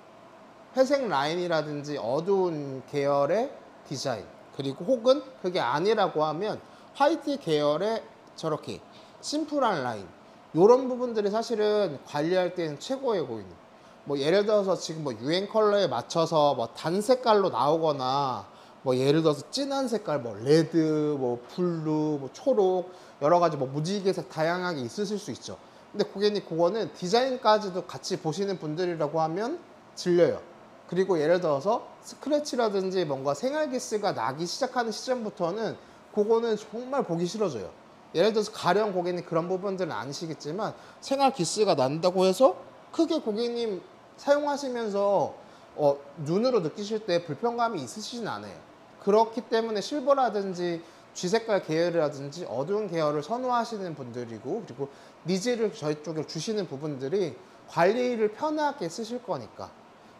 회색 라인이라든지 어두운 계열의 디자인, 그리고 혹은 그게 아니라고 하면 화이트 계열의 저렇게 심플한 라인, 이런 부분들이 사실은 관리할 때는 최고의 고객님. 뭐 예를 들어서 지금 뭐 유행 컬러에 맞춰서 뭐 단 색깔로 나오거나, 뭐 예를 들어서 진한 색깔, 뭐 레드, 뭐 블루, 뭐 초록, 여러 가지 뭐 무지개색 다양하게 있으실 수 있죠. 근데 고객님 그거는 디자인까지도 같이 보시는 분들이라고 하면 질려요. 그리고 예를 들어서 스크래치라든지 뭔가 생활기스가 나기 시작하는 시점부터는 그거는 정말 보기 싫어져요. 예를 들어서 가령 고객님 그런 부분들은 아니시겠지만, 생활기스가 난다고 해서 크게 고객님 사용하시면서 눈으로 느끼실 때 불편감이 있으시진 않아요. 그렇기 때문에 실버라든지 쥐색깔 계열이라든지 어두운 계열을 선호하시는 분들이고, 그리고 니즈를 저희 쪽에 주시는 부분들이 관리를 편하게 쓰실 거니까.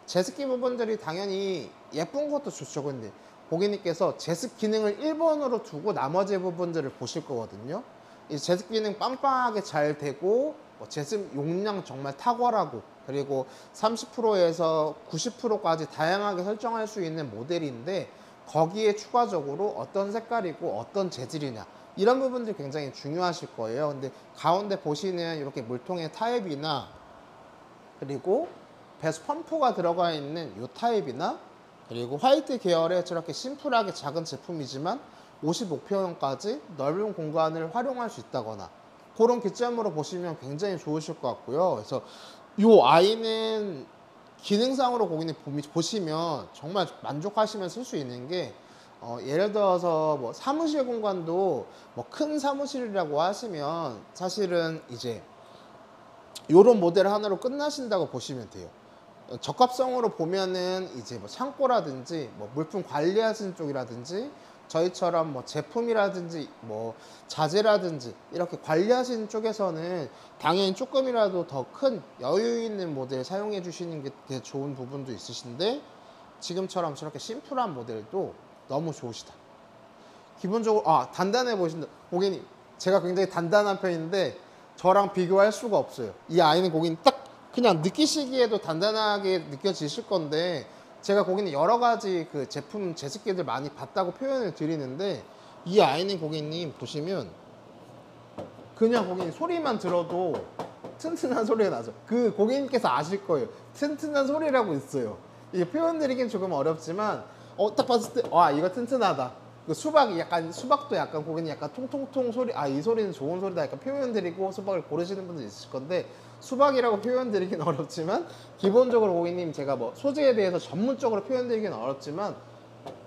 제습기 부분들이 당연히 예쁜 것도 좋죠. 근데 고객님께서 제습 기능을 1번으로 두고 나머지 부분들을 보실 거거든요. 이 제습 기능 빵빵하게 잘 되고, 제습 용량 정말 탁월하고, 그리고 30%에서 90%까지 다양하게 설정할 수 있는 모델인데, 거기에 추가적으로 어떤 색깔이고 어떤 재질이냐, 이런 부분들이 굉장히 중요하실 거예요. 근데 가운데 보시는 이렇게 물통의 타입이나 그리고 배수 펌프가 들어가 있는 이 타입이나 그리고 화이트 계열의 저렇게 심플하게 작은 제품이지만 55평형까지 넓은 공간을 활용할 수 있다거나 그런 기점으로 보시면 굉장히 좋으실 것 같고요. 그래서 이 아이는 기능상으로 고객님 보시면 정말 만족하시면 쓸 수 있는 게 예를 들어서 뭐 사무실 공간도 뭐 큰 사무실이라고 하시면 사실은 이제 요런 모델 하나로 끝나신다고 보시면 돼요. 적합성으로 보면은 이제 뭐 창고라든지 뭐 물품 관리하시는 쪽이라든지 저희처럼 뭐 제품이라든지 뭐 자재라든지 이렇게 관리하시는 쪽에서는 당연히 조금이라도 더 큰 여유 있는 모델 사용해 주시는 게 되게 좋은 부분도 있으신데 지금처럼 저렇게 심플한 모델도 너무 좋으시다. 기본적으로 단단해 보신다. 고객님 제가 굉장히 단단한 편인데 저랑 비교할 수가 없어요. 이 아이는 고객님 딱 그냥 느끼시기에도 단단하게 느껴지실 건데 제가 고객님 여러 가지 그 제품 제습기들 많이 봤다고 표현을 드리는데 이 아이는 고객님 보시면 그냥 고객님 소리만 들어도 튼튼한 소리가 나죠. 그 고객님께서 아실 거예요. 튼튼한 소리라고 있어요. 이게 표현 드리긴 조금 어렵지만 딱 봤을 때 이거 튼튼하다. 그 수박도 약간 고객님 약간 통통통 소리 이 소리는 좋은 소리다 약간 표현 드리고 수박을 고르시는 분들 있으실 건데 수박이라고 표현 드리긴 어렵지만 기본적으로 고객님 제가 뭐 소재에 대해서 전문적으로 표현 드리긴 어렵지만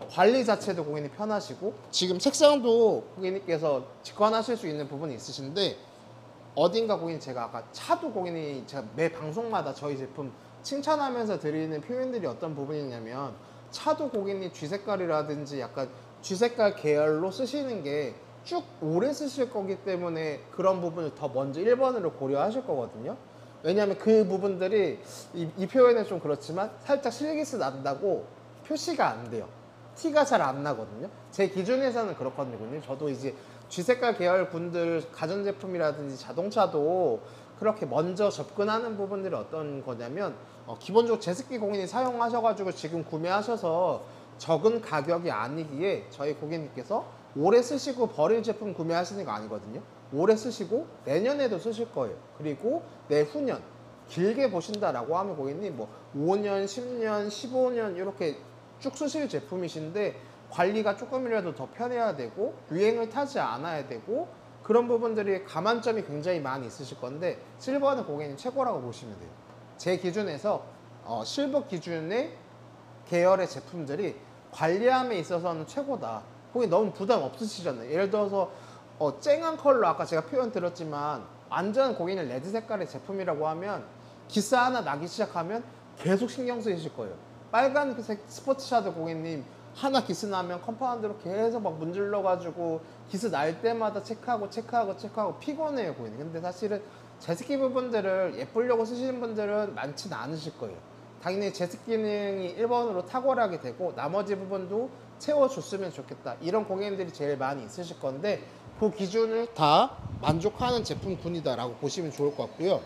관리 자체도 고객님 편하시고 지금 색상도 고객님께서 직관하실 수 있는 부분이 있으신데 어딘가 고객님 제가 아까 차도 고객님 제가 매 방송마다 저희 제품 칭찬하면서 드리는 표현들이 어떤 부분이냐면 차도 고객님 쥐색깔이라든지 약간 쥐색깔 계열로 쓰시는 게 쭉 오래 쓰실 거기 때문에 그런 부분을 더 먼저 1번으로 고려하실 거거든요. 왜냐하면 그 부분들이 이 표현은 좀 그렇지만 살짝 실기스 난다고 표시가 안 돼요. 티가 잘 안 나거든요. 제 기준에서는 그렇거든요. 저도 이제 쥐색깔 계열 분들 가전제품이라든지 자동차도 그렇게 먼저 접근하는 부분들이 어떤 거냐면 기본적으로 제습기 고객님 사용하셔가지고 지금 구매하셔서 적은 가격이 아니기에 저희 고객님께서 오래 쓰시고 버릴 제품 구매하시는 거 아니거든요. 오래 쓰시고 내년에도 쓰실 거예요. 그리고 내후년 길게 보신다라고 하면 고객님 뭐 5년, 10년, 15년 이렇게 쭉 쓰실 제품이신데 관리가 조금이라도 더 편해야 되고 유행을 타지 않아야 되고 그런 부분들이 감안점이 굉장히 많이 있으실 건데 실버는 고객님 최고라고 보시면 돼요. 제 기준에서 실버 기준의 계열의 제품들이 관리함에 있어서는 최고다. 거기 너무 부담 없으시잖아요. 예를 들어서 쨍한 컬러 아까 제가 표현 드렸지만 완전 고객님 레드 색깔의 제품이라고 하면 기스 하나 나기 시작하면 계속 신경 쓰이실 거예요. 빨간색 스포츠샤도 고객님 하나 기스 나면 컴파운드로 계속 막 문질러 가지고 기스 날 때마다 체크하고 피곤해요 고객님. 근데 사실은 제습기 부분들을 예쁘려고 쓰시는 분들은 많지는 않으실 거예요. 당연히 제습 기능이 1번으로 탁월하게 되고 나머지 부분도 채워줬으면 좋겠다. 이런 고객님들이 제일 많이 있으실 건데 그 기준을 다 만족하는 제품군이다 라고 보시면 좋을 것 같고요.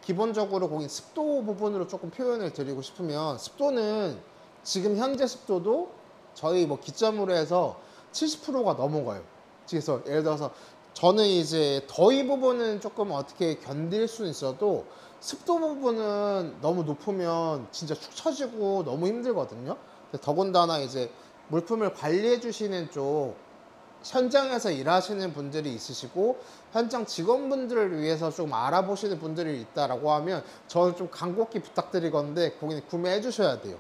기본적으로 고객님 습도 부분으로 조금 표현을 드리고 싶으면 습도는 지금 현재 습도도 저희 뭐 기점으로 해서 70%가 넘어가요. 그래서 예를 들어서 저는 이제 더위 부분은 조금 어떻게 견딜 수 있어도 습도 부분은 너무 높으면 진짜 축 처지고 너무 힘들거든요. 더군다나 이제 물품을 관리해 주시는 쪽 현장에서 일하시는 분들이 있으시고 현장 직원분들을 위해서 좀 알아보시는 분들이 있다라고 하면 저는 좀 간곡히 부탁드리건데 고객님 구매해 주셔야 돼요.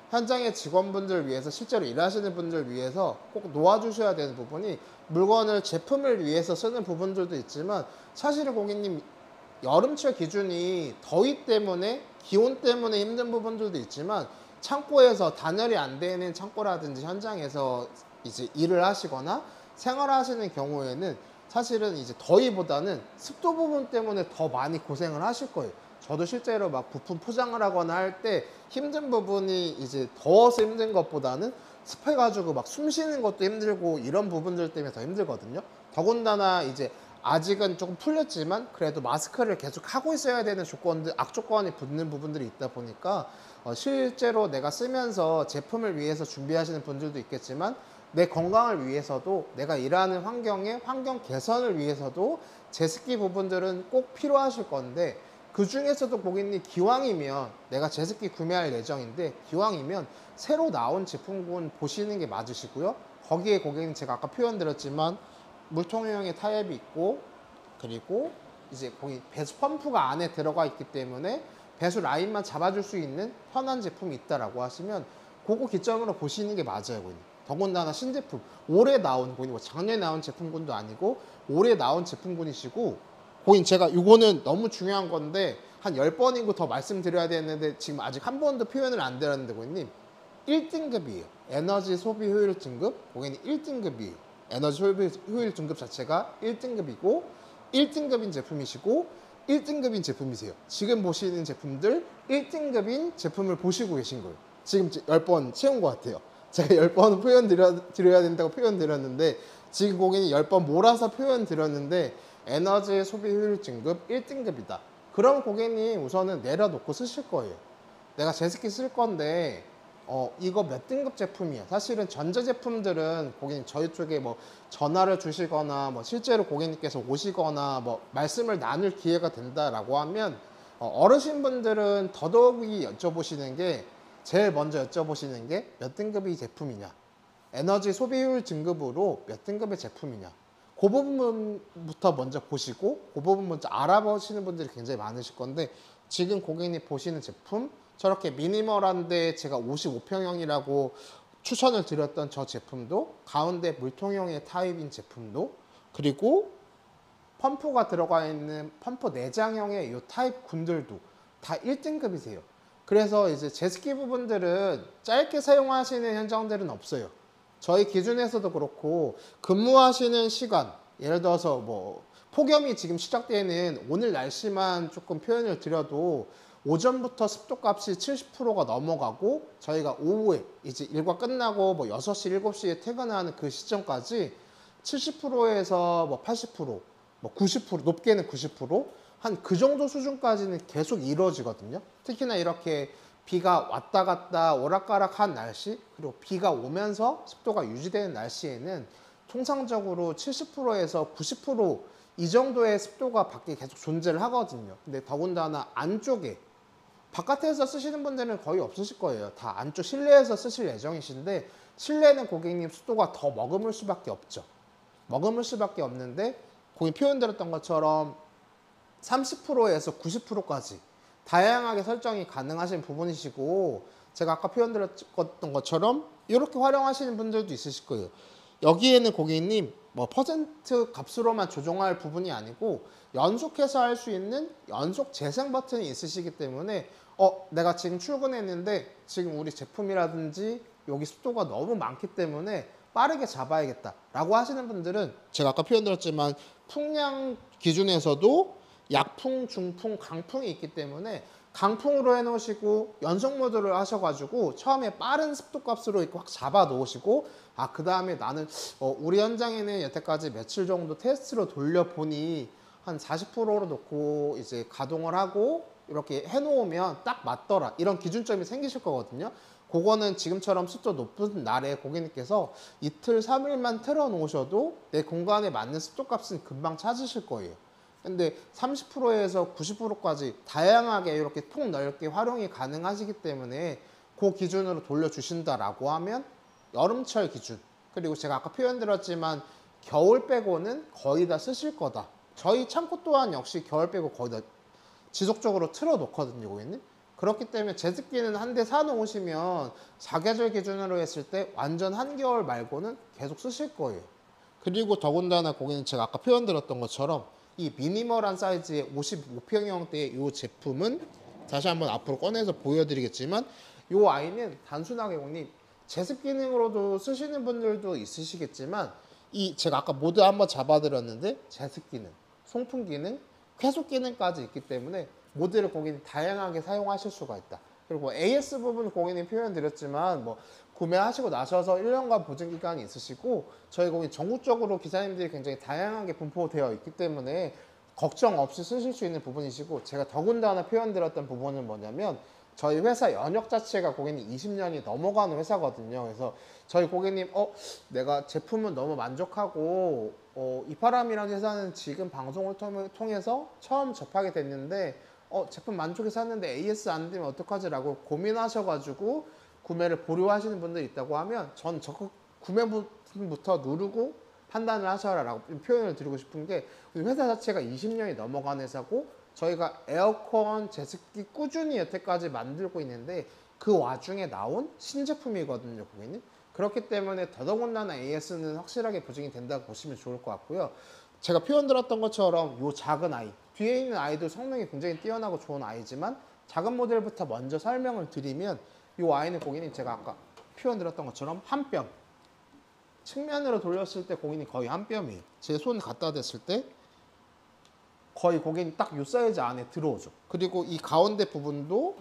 현장의 직원분들을 위해서 실제로 일하시는 분들을 위해서 꼭 놓아주셔야 되는 부분이 물건을 제품을 위해서 쓰는 부분들도 있지만 사실은 고객님 여름철 기준이 더위 때문에 기온 때문에 힘든 부분들도 있지만 창고에서 단열이 안 되는 창고라든지 현장에서 이제 일을 하시거나 생활하시는 경우에는 사실은 이제 더위보다는 습도 부분 때문에 더 많이 고생을 하실 거예요. 저도 실제로 막 부품 포장을 하거나 할 때 힘든 부분이 이제 더워서 힘든 것보다는 습해가지고 막 숨 쉬는 것도 힘들고 이런 부분들 때문에 더 힘들거든요. 더군다나 이제 아직은 조금 풀렸지만 그래도 마스크를 계속 하고 있어야 되는 조건들, 악조건이 붙는 부분들이 있다 보니까 실제로 내가 쓰면서 제품을 위해서 준비하시는 분들도 있겠지만 내 건강을 위해서도 내가 일하는 환경의 환경 개선을 위해서도 제습기 부분들은 꼭 필요하실 건데 그 중에서도 고객님 기왕이면 내가 제습기 구매할 예정인데 기왕이면 새로 나온 제품군 보시는 게 맞으시고요. 거기에 고객님 제가 아까 표현드렸지만 물통형의 타입이 있고 그리고 이제 거기 배수 펌프가 안에 들어가 있기 때문에 배수 라인만 잡아줄 수 있는 편한 제품이 있다라고 하시면 그거 기점으로 보시는 게 맞아요, 고객님. 더군다나 신제품, 올해 나온 고객님, 뭐 작년에 나온 제품군도 아니고 올해 나온 제품군이시고 고객님 제가 이거는 너무 중요한 건데 한 10번이고 더 말씀드려야 되는데 지금 아직 한 번도 표현을 안 드렸는데 고객님 1등급이에요. 에너지 소비 효율 등급 고객님 1등급이에요. 에너지 소비 효율 등급 자체가 1등급이고 1등급인 제품이시고 1등급인 제품이세요. 지금 보시는 제품들 1등급인 제품을 보시고 계신 거예요. 지금 10번 채운 것 같아요. 제가 10번 표현 드려야 된다고 표현 드렸는데 지금 고객님 10번 몰아서 표현 드렸는데 에너지 소비 효율 등급 1등급이다. 그럼 고객님 우선은 내려놓고 쓰실 거예요. 내가 제습기 쓸 건데 이거 몇 등급 제품이야. 사실은 전자제품들은 고객님 저희 쪽에 뭐 전화를 주시거나 뭐 실제로 고객님께서 오시거나 뭐 말씀을 나눌 기회가 된다라고 하면 어르신분들은 더더욱이 여쭤보시는 게 제일 먼저 여쭤보시는 게 몇 등급의 제품이냐. 에너지 소비율 등급으로 몇 등급의 제품이냐. 그 부분부터 먼저 보시고 그 부분 먼저 알아보시는 분들이 굉장히 많으실 건데 지금 고객님 보시는 제품 저렇게 미니멀한데 제가 55평형이라고 추천을 드렸던 저 제품도 가운데 물통형의 타입인 제품도 그리고 펌프가 들어가 있는 펌프 내장형의 이 타입 군들도 다 1등급이세요. 그래서 이제 제습기 부분들은 짧게 사용하시는 현장들은 없어요. 저희 기준에서도 그렇고 근무하시는 시간 예를 들어서 뭐 폭염이 지금 시작되는 오늘 날씨만 조금 표현을 드려도 오전부터 습도값이 70%가 넘어가고 저희가 오후에 이제 일과 끝나고 뭐 6시, 7시에 퇴근하는 그 시점까지 70%에서 뭐 80%, 뭐 90%, 높게는 90%한 그 정도 수준까지는 계속 이루어지거든요. 특히나 이렇게 비가 왔다 갔다 오락가락한 날씨 그리고 비가 오면서 습도가 유지되는 날씨에는 통상적으로 70%에서 90%이 정도의 습도가 밖에 계속 존재를 하거든요. 근데 더군다나 안쪽에 바깥에서 쓰시는 분들은 거의 없으실 거예요. 다 안쪽 실내에서 쓰실 예정이신데 실내는 고객님 습도가 더 머금을 수밖에 없죠. 머금을 수밖에 없는데 고객님 표현드렸던 것처럼 30%에서 90%까지 다양하게 설정이 가능하신 부분이시고 제가 아까 표현드렸던 것처럼 이렇게 활용하시는 분들도 있으실 거예요. 여기에는 고객님 뭐 퍼센트 값으로만 조정할 부분이 아니고 연속해서 할 수 있는 연속 재생 버튼이 있으시기 때문에 내가 지금 출근했는데 지금 우리 제품이라든지 여기 습도가 너무 많기 때문에 빠르게 잡아야겠다 라고 하시는 분들은 제가 아까 표현드렸지만 풍량 기준에서도 약풍, 중풍, 강풍이 있기 때문에 강풍으로 해놓으시고 연속 모드를 하셔가지고 처음에 빠른 습도 값으로 이렇게 확 잡아 놓으시고 그 다음에 나는 우리 현장에는 여태까지 며칠 정도 테스트로 돌려보니 한 40%로 놓고 이제 가동을 하고 이렇게 해놓으면 딱 맞더라 이런 기준점이 생기실 거거든요. 그거는 지금처럼 습도 높은 날에 고객님께서 이틀 3일만 틀어 놓으셔도 내 공간에 맞는 습도 값은 금방 찾으실 거예요. 근데 30%에서 90%까지 다양하게 이렇게 폭넓게 활용이 가능하시기 때문에 그 기준으로 돌려주신다라고 하면 여름철 기준 그리고 제가 아까 표현드렸지만 겨울 빼고는 거의 다 쓰실 거다. 저희 창고 또한 역시 겨울 빼고 거의 다 지속적으로 틀어 놓거든요, 고객님. 그렇기 때문에 제습기는 한 대 사놓으시면 사계절 기준으로 했을 때 완전 한겨울 말고는 계속 쓰실 거예요. 그리고 더군다나 고객님 제가 아까 표현드렸던 것처럼 이 미니멀한 사이즈의 55평형대의 이 제품은 다시 한번 앞으로 꺼내서 보여드리겠지만 이 아이는 단순하게 고객님 제습 기능으로도 쓰시는 분들도 있으시겠지만 이 제가 아까 모두 한번 잡아드렸는데 제습 기능, 송풍 기능, 쾌속 기능까지 있기 때문에 모드를 고객님 다양하게 사용하실 수가 있다. 그리고 AS 부분 고객님 표현드렸지만 뭐 구매하시고 나셔서 1년간 보증 기간이 있으시고 저희 고객님 전국적으로 기사님들이 굉장히 다양하게 분포되어 있기 때문에 걱정 없이 쓰실 수 있는 부분이시고 제가 더군다나 표현드렸던 부분은 뭐냐면 저희 회사 연역 자체가 고객님 20년이 넘어가는 회사거든요. 그래서 저희 고객님 내가 제품은 너무 만족하고 이파람이라는 회사는 지금 방송을 통해서 처음 접하게 됐는데 제품 만족해서 샀는데 AS 안 되면 어떡하지라고 고민하셔가지고 구매를 보류하시는 분들이 있다고 하면 전 적극 구매 버튼부터 누르고 판단을 하셔라라고 표현을 드리고 싶은 게 회사 자체가 20년이 넘어간 회사고 저희가 에어컨, 제습기 꾸준히 여태까지 만들고 있는데 그 와중에 나온 신제품이거든요, 고객님. 그렇기 때문에 더더군다나 AS는 확실하게 보증이 된다고 보시면 좋을 것 같고요. 제가 표현 들었던 것처럼 이 작은 아이, 뒤에 있는 아이도 성능이 굉장히 뛰어나고 좋은 아이지만 작은 모델부터 먼저 설명을 드리면 이 아이는 고객님 제가 아까 표현 들었던 것처럼 한 뼘, 측면으로 돌렸을 때 고객님 거의 한 뼘이에요. 제 손 갖다 댔을 때 거의 고객님 딱 이 사이즈 안에 들어오죠. 그리고 이 가운데 부분도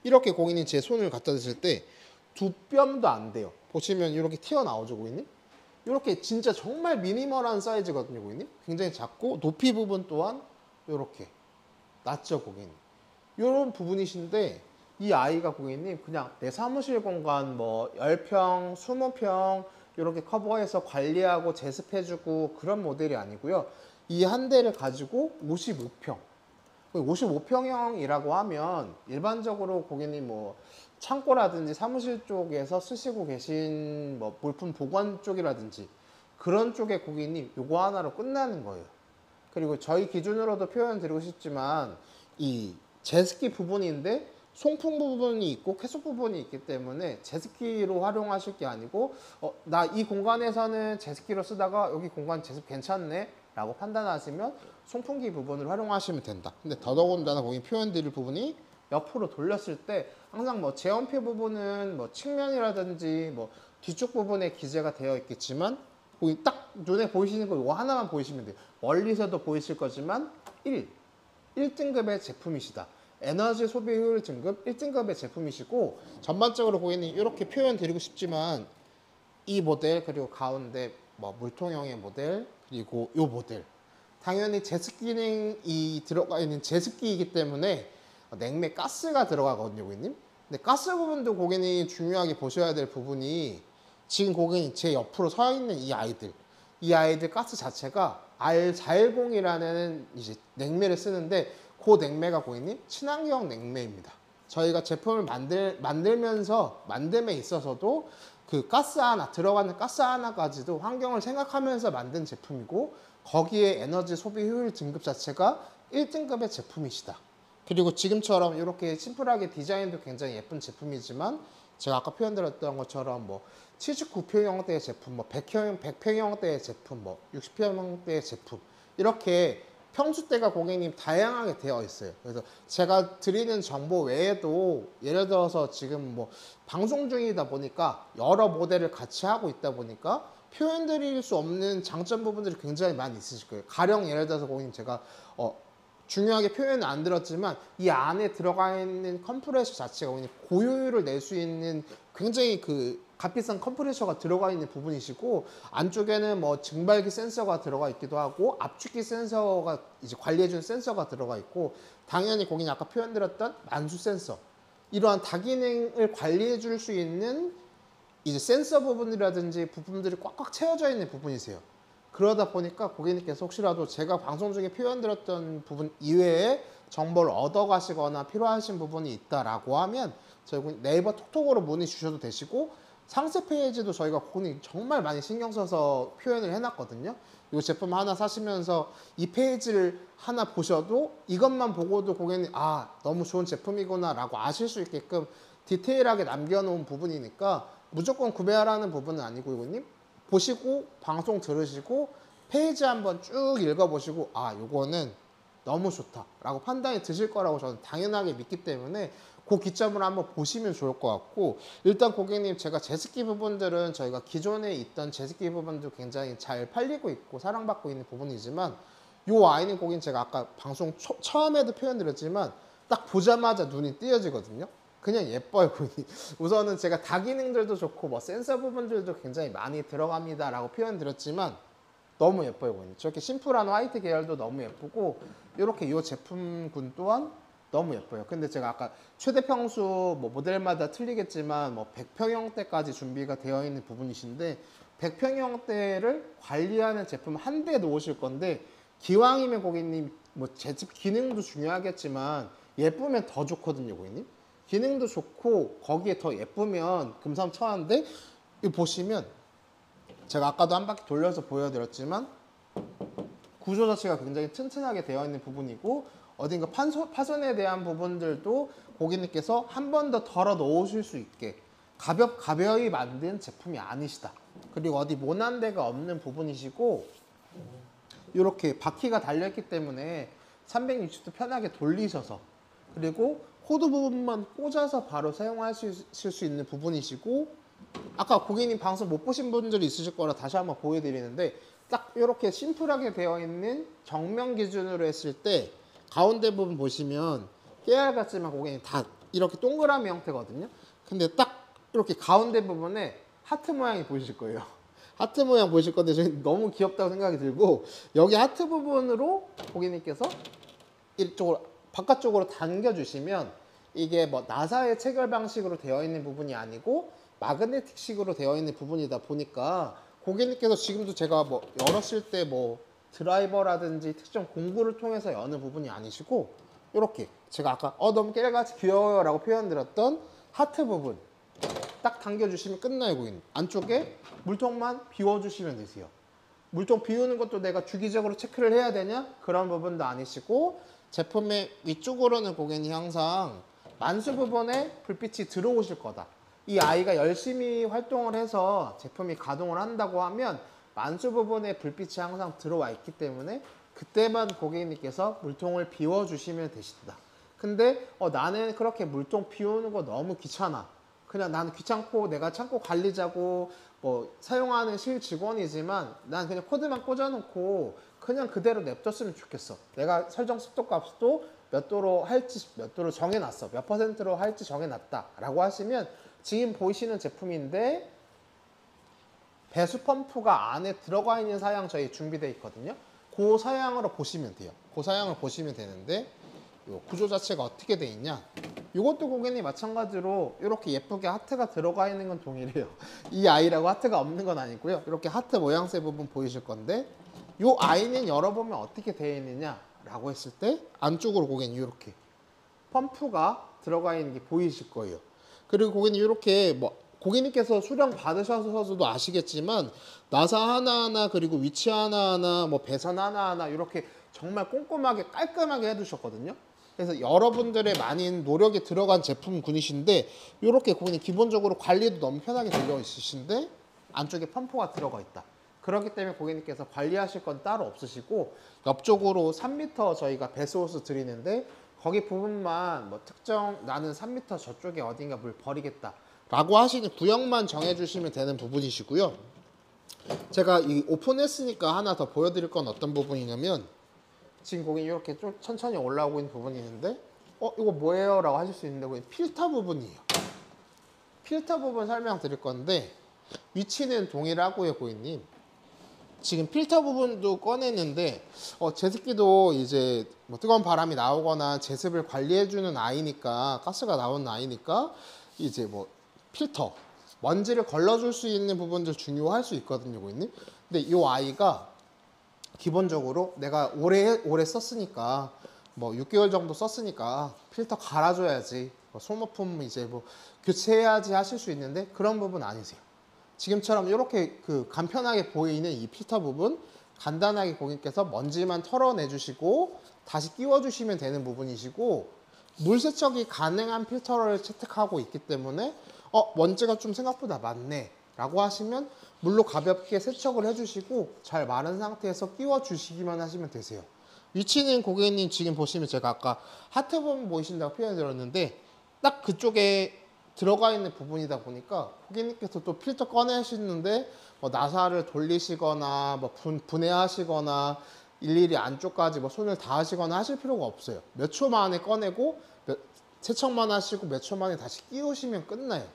이렇게 고객님 제 손을 갖다 댔을 때 두 뼘도 안 돼요. 보시면 이렇게 튀어나오죠, 고객님. 이렇게 진짜 정말 미니멀한 사이즈거든요, 고객님. 굉장히 작고 높이 부분 또한 이렇게 낮죠, 고객님. 이런 부분이신데 이 아이가 고객님 그냥 내 사무실 공간 뭐 10평, 20평 이렇게 커버해서 관리하고 제습해주고 그런 모델이 아니고요. 이 한 대를 가지고 55평. 55평형이라고 하면 일반적으로 고객님 뭐 창고라든지 사무실 쪽에서 쓰시고 계신 뭐 물품 보관 쪽이라든지 그런 쪽에 고객님 요거 하나로 끝나는 거예요. 그리고 저희 기준으로도 표현 드리고 싶지만 이 제습기 부분인데 송풍 부분이 있고 쾌속 부분이 있기 때문에 제습기로 활용하실 게 아니고 나 이 공간에서는 제습기로 쓰다가 여기 공간 제습 괜찮네 라고 판단하시면 송풍기 부분을 활용하시면 된다. 근데 더더군다나 거기 표현 드릴 부분이 옆으로 돌렸을 때 항상 뭐 제원피 부분은 뭐 측면이라든지 뭐 뒤쪽 부분에 기재가 되어 있겠지만 거기 딱 눈에 보이시는 거 이거 하나만 보이시면 돼요. 멀리서도 보이실 거지만 1등급의 제품이시다. 에너지 소비 효율 등급 1등급의 제품이시고 전반적으로 고객님 이렇게 표현 드리고 싶지만 이 모델 그리고 가운데 뭐 물통형의 모델 그리고 이 모델 당연히 제습 기능이 들어가 있는 제습기이기 때문에 냉매 가스가 들어가거든요, 고객님. 근데 가스 부분도 고객님이 중요하게 보셔야 될 부분이 지금 고객님 제 옆으로 서 있는 이 아이들 가스 자체가 R410이라는 이제 냉매를 쓰는데 그 냉매가 고객님 친환경 냉매입니다. 저희가 제품을 만들면서 만듦에 있어서도 그 가스 하나 들어가는 가스 하나까지도 환경을 생각하면서 만든 제품이고 거기에 에너지 소비 효율 등급 자체가 1등급의 제품이시다. 그리고 지금처럼 이렇게 심플하게 디자인도 굉장히 예쁜 제품이지만 제가 아까 표현드렸던 것처럼 뭐 79평형대의 제품, 뭐 100평형대의 제품, 뭐 60평형대의 제품 이렇게 평수대가 고객님 다양하게 되어 있어요. 그래서 제가 드리는 정보 외에도 예를 들어서 지금 뭐 방송 중이다 보니까 여러 모델을 같이 하고 있다 보니까 표현 드릴 수 없는 장점 부분들이 굉장히 많이 있으실 거예요. 가령 예를 들어서 고객님 제가 중요하게 표현은 안 들었지만 이 안에 들어가 있는 컴프레셔 자체가 고객님 고효율을 낼 수 있는 굉장히 그 값비싼 컴프레셔가 들어가 있는 부분이시고 안쪽에는 뭐 증발기 센서가 들어가 있기도 하고 압축기 센서가 이제 관리해주는 센서가 들어가 있고 당연히 고객님 아까 표현드렸던 만수 센서 이러한 다기능을 관리해 줄 수 있는 이제 센서 부분이라든지 부품들이 꽉꽉 채워져 있는 부분이세요. 그러다 보니까 고객님께서 혹시라도 제가 방송 중에 표현드렸던 부분 이외에 정보를 얻어 가시거나 필요하신 부분이 있다라고 하면 저희 네이버 톡톡으로 문의 주셔도 되시고 상세 페이지도 저희가 고객님 정말 많이 신경 써서 표현을 해놨거든요. 이 제품 하나 사시면서 이 페이지를 하나 보셔도 이것만 보고도 고객님 너무 좋은 제품이구나 라고 아실 수 있게끔 디테일하게 남겨놓은 부분이니까 무조건 구매하라는 부분은 아니고 고객님 보시고 방송 들으시고 페이지 한번 쭉 읽어보시고 요거는 너무 좋다 라고 판단이 드실 거라고 저는 당연하게 믿기 때문에 그 기점을 한번 보시면 좋을 것 같고 일단 고객님 제가 제습기 부분들은 저희가 기존에 있던 제습기 부분도 굉장히 잘 팔리고 있고 사랑받고 있는 부분이지만 요 아이는 고객님 제가 아까 방송 처음에도 표현드렸지만 딱 보자마자 눈이 띄어지거든요. 그냥 예뻐요. 고객님. 우선은 제가 다기능들도 좋고 뭐 센서 부분들도 굉장히 많이 들어갑니다 라고 표현드렸지만 너무 예뻐요. 고객님. 저렇게 심플한 화이트 계열도 너무 예쁘고 이렇게 이 제품군 또한 너무 예뻐요. 근데 제가 아까 최대 평수 뭐 모델마다 틀리겠지만 뭐 100평형대까지 준비가 되어 있는 부분이신데 100평형대를 관리하는 제품 한 대 놓으실 건데 기왕이면 고객님 뭐 제집 기능도 중요하겠지만 예쁘면 더 좋거든요, 고객님. 기능도 좋고 거기에 더 예쁘면 금상첨화인데 이 보시면 제가 아까도 한 바퀴 돌려서 보여드렸지만 구조 자체가 굉장히 튼튼하게 되어 있는 부분이고 어딘가 파손에 대한 부분들도 고객님께서 한 번 더 덜어 놓으실 수 있게 가벼이 만든 제품이 아니시다. 그리고 어디 모난 데가 없는 부분이시고 이렇게 바퀴가 달려있기 때문에 360도 편하게 돌리셔서 그리고 코드 부분만 꽂아서 바로 사용하실 수 있는 부분이시고 아까 고객님 방송 못 보신 분들이 있으실 거라 다시 한번 보여드리는데 딱 이렇게 심플하게 되어 있는 정면 기준으로 했을 때 가운데 부분 보시면 깨알 같지만 고객님 다 이렇게 동그라미 형태거든요. 근데 딱 이렇게 가운데 부분에 하트 모양이 보이실 거예요. 하트 모양 보이실 건데 저는 너무 귀엽다고 생각이 들고 여기 하트 부분으로 고객님께서 이쪽으로 바깥쪽으로 당겨주시면 이게 뭐 나사의 체결 방식으로 되어 있는 부분이 아니고 마그네틱식으로 되어 있는 부분이다 보니까 고객님께서 지금도 제가 뭐 열었을 때 뭐 드라이버라든지 특정 공구를 통해서 여는 부분이 아니시고 이렇게 제가 아까 너무 깨알같이 귀여워요 라고 표현드렸던 하트 부분 딱 당겨주시면 끝나요. 고객님 안쪽에 물통만 비워주시면 되세요. 물통 비우는 것도 내가 주기적으로 체크를 해야 되냐? 그런 부분도 아니시고 제품의 위쪽으로는 고객님 항상 만수 부분에 불빛이 들어오실 거다. 이 아이가 열심히 활동을 해서 제품이 가동을 한다고 하면 만수 부분에 불빛이 항상 들어와 있기 때문에 그때만 고객님께서 물통을 비워주시면 되신다. 근데 나는 그렇게 물통 비우는 거 너무 귀찮아. 그냥 나는 귀찮고 내가 창고 관리자고 뭐 사용하는 실 직원이지만 난 그냥 코드만 꽂아놓고 그냥 그대로 냅뒀으면 좋겠어. 내가 설정 습도 값도 몇 도로 할지 몇 도로 정해놨어. 몇 퍼센트로 할지 정해놨다 라고 하시면 지금 보이시는 제품인데 배수 펌프가 안에 들어가 있는 사양 저희 준비되어 있거든요. 그 사양으로 보시면 돼요. 그 사양을 보시면 되는데 요 구조 자체가 어떻게 돼 있냐. 이것도 고객님 마찬가지로 이렇게 예쁘게 하트가 들어가 있는 건 동일해요. 이 아이라고 하트가 없는 건 아니고요. 이렇게 하트 모양새 부분 보이실 건데 이 아이는 열어보면 어떻게 되어 있느냐 라고 했을 때 안쪽으로 고객님 이렇게 펌프가 들어가 있는 게 보이실 거예요. 그리고 고객님 이렇게 뭐 고객님께서 수령 받으셔서도 아시겠지만 나사 하나하나 그리고 위치 하나하나 뭐 배선 하나하나 이렇게 정말 꼼꼼하게 깔끔하게 해두셨거든요. 그래서 여러분들의 많은 노력이 들어간 제품군이신데 이렇게 고객님 기본적으로 관리도 너무 편하게 되어 있으신데 안쪽에 펌프가 들어가 있다. 그렇기 때문에 고객님께서 관리하실 건 따로 없으시고 옆쪽으로 3m 저희가 배수호스 드리는데 거기 부분만 뭐 특정 나는 3m 저쪽에 어딘가 물 버리겠다 라고 하시는 구역만 정해주시면 되는 부분이시고요. 제가 이 오픈했으니까 하나 더 보여드릴 건 어떤 부분이냐면 지금 고객님 이렇게 좀 천천히 올라오고 있는 부분이 있는데 이거 뭐예요? 라고 하실 수 있는데 고객님 필터 부분이에요. 필터 부분 설명드릴 건데 위치는 동일하고요. 고객님 지금 필터 부분도 꺼냈는데 제습기도 이제 뭐 뜨거운 바람이 나오거나 제습을 관리해주는 아이니까 가스가 나오는 아이니까 이제 뭐 필터 먼지를 걸러줄 수 있는 부분들 중요할 수 있거든요. 고객님 근데 이 아이가 기본적으로 내가 오래 썼으니까 뭐 6개월 정도 썼으니까 필터 갈아줘야지 뭐 소모품 이제 뭐 교체해야지 하실 수 있는데 그런 부분 아니세요. 지금처럼 이렇게 간편하게 보이는 이 필터 부분 간단하게 고객님께서 먼지만 털어내 주시고 다시 끼워 주시면 되는 부분이시고 물 세척이 가능한 필터를 채택하고 있기 때문에 먼지가 좀 생각보다 많네 라고 하시면 물로 가볍게 세척을 해주시고 잘 마른 상태에서 끼워 주시기만 하시면 되세요. 위치는 고객님 지금 보시면 제가 아까 하트 부분 보이신다고 표현드렸는데 딱 그쪽에 들어가 있는 부분이다 보니까 고객님께서 또 필터 꺼내시는데 뭐 나사를 돌리시거나 뭐 분해하시거나 일일이 안쪽까지 뭐 손을 다 하시거나 하실 필요가 없어요. 몇 초 만에 꺼내고 세척만 하시고 몇 초 만에 다시 끼우시면 끝나요.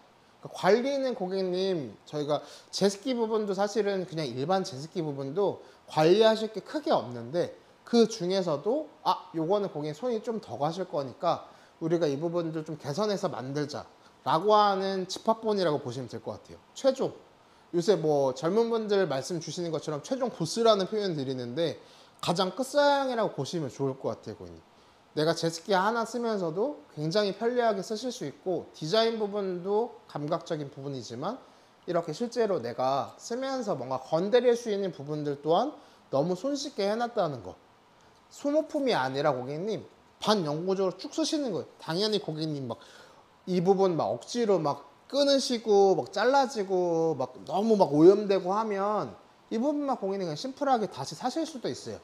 그러니까 관리는 고객님 저희가 제습기 부분도 사실은 그냥 일반 제습기 부분도 관리하실 게 크게 없는데 그 중에서도 요거는 고객님 손이 좀 더 가실 거니까 우리가 이 부분들 좀 개선해서 만들자 라고 하는 집합본이라고 보시면 될 것 같아요. 최종. 요새 뭐 젊은 분들 말씀 주시는 것처럼 최종 보스라는 표현 드리는데 가장 끝사양이라고 보시면 좋을 것 같아요, 고객님. 내가 제습기 하나 쓰면서도 굉장히 편리하게 쓰실 수 있고 디자인 부분도 감각적인 부분이지만 이렇게 실제로 내가 쓰면서 뭔가 건드릴 수 있는 부분들 또한 너무 손쉽게 해놨다는 거. 소모품이 아니라 고객님 반영구적으로 쭉 쓰시는 거예요. 당연히 고객님 막 이 부분 막 억지로 막 끊으시고 막 잘라지고 막 너무 막 오염되고 하면 이 부분만 고객님 그냥 심플하게 다시 사실 수도 있어요.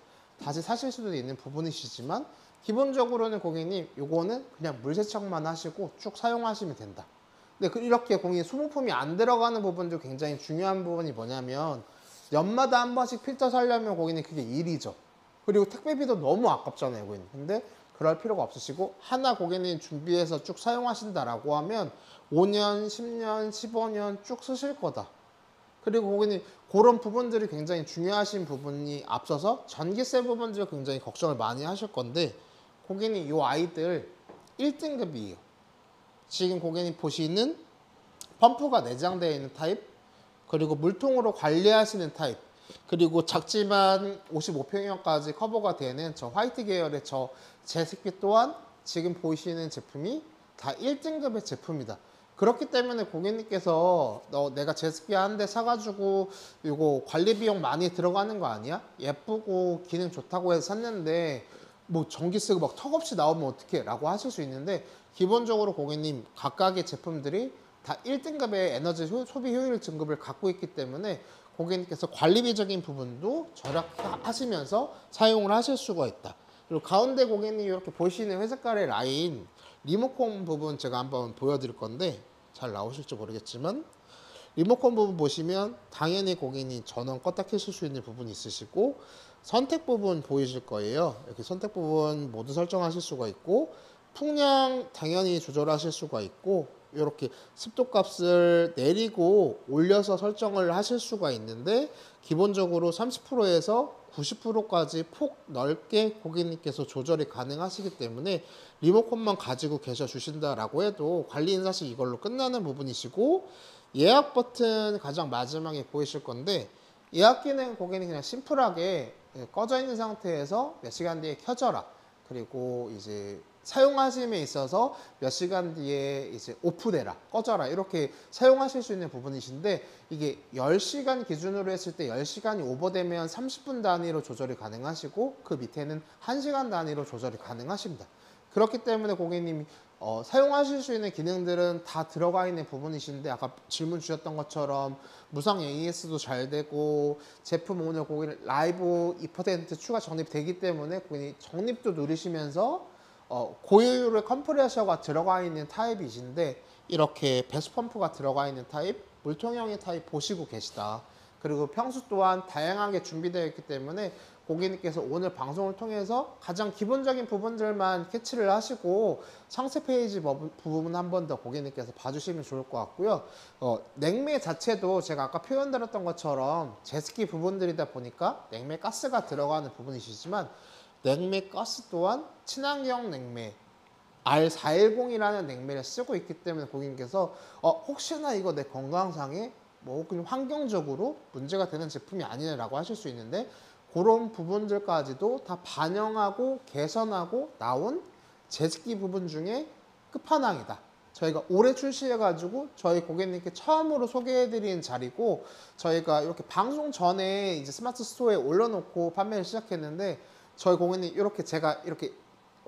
다시 사실 수도 있는 부분이시지만 기본적으로는 고객님 요거는 그냥 물 세척만 하시고 쭉 사용하시면 된다. 근데 이렇게 고객님 소모품이 안 들어가는 부분도 굉장히 중요한 부분이 뭐냐면 연마다 한 번씩 필터 살려면 고객님 그게 일이죠. 그리고 택배비도 너무 아깝잖아요, 고객님. 근데 그럴 필요가 없으시고 하나 고객님 준비해서 쭉 사용하신다라고 하면 5년, 10년, 15년 쭉 쓰실 거다. 그리고 고객님 그런 부분들이 굉장히 중요하신 부분이 앞서서 전기세 부분들 굉장히 걱정을 많이 하실 건데 고객님 이 아이들 1등급이에요. 지금 고객님 보시는 펌프가 내장되어 있는 타입, 그리고 물통으로 관리하시는 타입, 그리고 작지만 55평형까지 커버가 되는 저 화이트 계열의 저 제습기 또한 지금 보시는 제품이 다 1등급의 제품이다. 그렇기 때문에 고객님께서 내가 제습기 한 대 사가지고 이거 관리 비용 많이 들어가는 거 아니야? 예쁘고 기능 좋다고 해서 샀는데 뭐 전기 쓰고 막 턱없이 나오면 어떡해? 라고 하실 수 있는데 기본적으로 고객님 각각의 제품들이 다 1등급의 에너지 소비 효율 등급을 갖고 있기 때문에 고객님께서 관리비적인 부분도 절약하시면서 사용을 하실 수가 있다. 그리고 가운데 고객님이 이렇게 보시는 회색깔의 라인 리모컨 부분 제가 한번 보여드릴 건데 잘 나오실지 모르겠지만 리모컨 부분 보시면 당연히 고객님 전원 껐다 켜실 수 있는 부분이 있으시고 선택 부분 보이실 거예요. 이렇게 선택 부분 모두 설정하실 수가 있고 풍량 당연히 조절하실 수가 있고 이렇게 습도 값을 내리고 올려서 설정을 하실 수가 있는데 기본적으로 30%에서 90%까지 폭 넓게 고객님께서 조절이 가능하시기 때문에 리모컨만 가지고 계셔 주신다라고 해도 관리는 사실 이걸로 끝나는 부분이시고 예약 버튼 가장 마지막에 보이실 건데 예약 기능 고객님 그냥 심플하게 꺼져 있는 상태에서 몇 시간 뒤에 켜져라. 그리고 이제 사용하심에 있어서 몇 시간 뒤에 이제 오프되라, 꺼져라 이렇게 사용하실 수 있는 부분이신데 이게 10시간 기준으로 했을 때 10시간이 오버되면 30분 단위로 조절이 가능하시고 그 밑에는 1시간 단위로 조절이 가능하십니다. 그렇기 때문에 고객님이 사용하실 수 있는 기능들은 다 들어가 있는 부분이신데 아까 질문 주셨던 것처럼 무상 AS도 잘 되고 제품 오늘 고객님 라이브 2% 추가 적립되기 때문에 고객님 적립도 누리시면서 고효율의 컴프레셔가 들어가 있는 타입이신데 이렇게 배수 펌프가 들어가 있는 타입, 물통형의 타입 보시고 계시다. 그리고 평수 또한 다양하게 준비되어 있기 때문에 고객님께서 오늘 방송을 통해서 가장 기본적인 부분들만 캐치를 하시고 상세 페이지 부분 한 번 더 고객님께서 봐주시면 좋을 것 같고요. 냉매 자체도 제가 아까 표현드렸던 것처럼 제습기 부분들이다 보니까 냉매 가스가 들어가는 부분이시지만 냉매 가스 또한 친환경 냉매 R410이라는 냉매를 쓰고 있기 때문에 고객님께서 혹시나 이거 내 건강상에 뭐 그냥 환경적으로 문제가 되는 제품이 아니라고 하실 수 있는데 그런 부분들까지도 다 반영하고 개선하고 나온 제습기 부분 중에 끝판왕이다. 저희가 올해 출시해가지고 저희 고객님께 처음으로 소개해드린 자리고 저희가 이렇게 방송 전에 이제 스마트 스토어에 올려놓고 판매를 시작했는데 저희 고객님 이렇게 제가 이렇게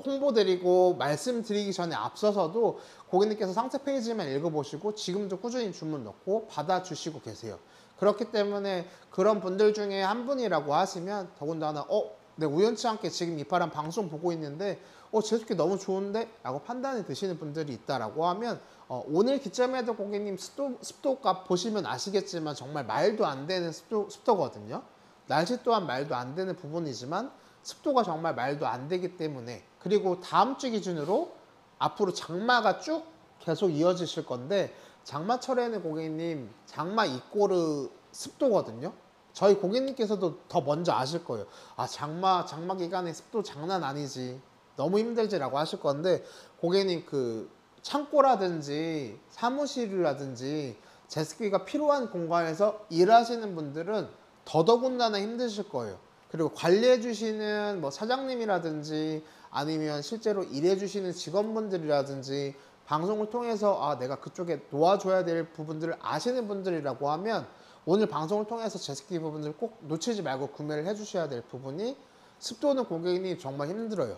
홍보드리고 말씀드리기 전에 앞서서도 고객님께서 상세 페이지만 읽어보시고 지금도 꾸준히 주문 넣고 받아주시고 계세요. 그렇기 때문에 그런 분들 중에 한 분이라고 하시면 더군다나 내 우연치 않게 지금 이파람 방송 보고 있는데 제습기 너무 좋은데? 라고 판단이 드시는 분들이 있다라고 하면 오늘 기점에도 고객님 습도값 보시면 아시겠지만 정말 말도 안 되는 습도거든요. 날씨 또한 말도 안 되는 부분이지만 습도가 정말 말도 안 되기 때문에 그리고 다음 주 기준으로 앞으로 장마가 쭉 계속 이어지실 건데 장마철에는 고객님 장마 이꼬르 습도거든요. 저희 고객님께서도 더 먼저 아실 거예요. 아, 장마 기간에 습도 장난 아니지. 너무 힘들지라고 하실 건데, 고객님 그 창고라든지 사무실이라든지 제습기가 필요한 공간에서 일하시는 분들은 더더군다나 힘드실 거예요. 그리고 관리해 주시는 뭐 사장님이라든지 아니면 실제로 일해 주시는 직원분들이라든지 방송을 통해서 아, 내가 그쪽에 도와줘야 될 부분들을 아시는 분들이라고 하면 오늘 방송을 통해서 제습기 부분을 꼭 놓치지 말고 구매를 해 주셔야 될 부분이, 습도는 고객님이 정말 힘들어요.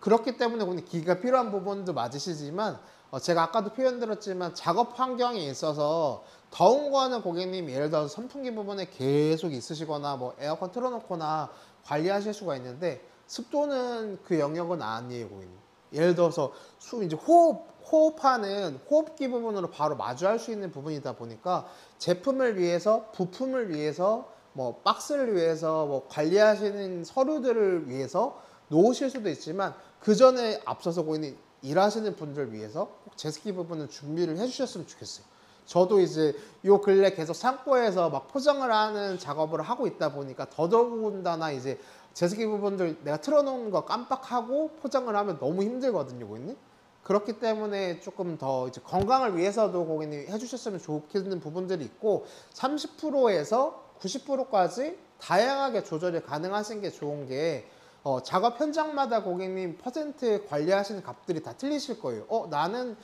그렇기 때문에 고객님 기기가 필요한 부분도 맞으시지만 제가 아까도 표현드렸지만 작업 환경에 있어서 더운 거는 고객님 예를 들어서 선풍기 부분에 계속 있으시거나 뭐 에어컨 틀어놓거나 관리하실 수가 있는데, 습도는 그 영역은 아니에요 고객님. 예를 들어서 이제 호흡하는 호흡기 부분으로 바로 마주할 수 있는 부분이다 보니까 제품을 위해서, 부품을 위해서, 뭐 박스를 위해서, 뭐 관리하시는 서류들을 위해서 놓으실 수도 있지만, 그 전에 앞서서 고객님 일하시는 분들 위해서 꼭 제습기 부분은 준비를 해주셨으면 좋겠어요. 저도 이제 요 근래 계속 창고에서 막 포장을 하는 작업을 하고 있다 보니까 더더군다나 이제 제습기 부분들 내가 틀어놓은 거 깜빡하고 포장을 하면 너무 힘들거든요, 고객님. 그렇기 때문에 조금 더 이제 건강을 위해서도 고객님이 해주셨으면 좋겠는 부분들이 있고, 30%에서 90%까지 다양하게 조절이 가능하신 게 좋은 게, 작업 현장마다 고객님 퍼센트 관리하시는 값들이 다 틀리실 거예요. 나는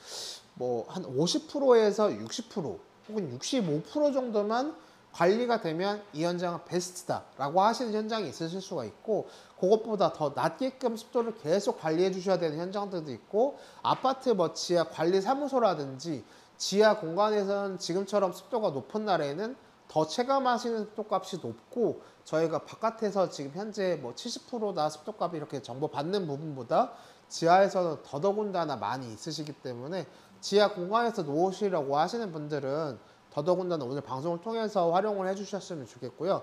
뭐 한 50%에서 60% 혹은 65% 정도만 관리가 되면 이 현장은 베스트다 라고 하시는 현장이 있으실 수가 있고, 그것보다 더 낮게끔 습도를 계속 관리해 주셔야 되는 현장들도 있고, 아파트 뭐 지하 관리 사무소라든지 지하 공간에서는 지금처럼 습도가 높은 날에는 더 체감하시는 습도값이 높고, 저희가 바깥에서 지금 현재 뭐 70%다 습도값이 이렇게 정보 받는 부분보다 지하에서는 더더군다나 많이 있으시기 때문에 지하 공간에서 놓으시려고 하시는 분들은 더더군다나 오늘 방송을 통해서 활용을 해주셨으면 좋겠고요.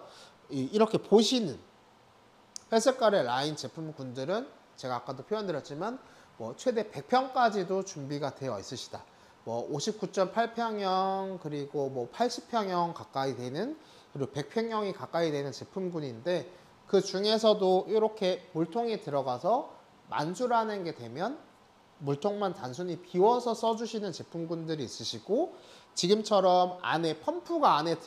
이렇게 보시는 회색깔의 라인 제품군들은 제가 아까도 표현드렸지만 뭐 최대 100평까지도 준비가 되어 있으시다. 뭐 59.8평형 그리고 뭐 80평형 가까이 되는, 그리고 100평형이 가까이 되는 제품군인데, 그 중에서도 이렇게 물통이 들어가서 만주라는 게 되면 물통만 단순히 비워서 써주시는 제품군들이 있으시고, 지금처럼 안에 펌프가 안에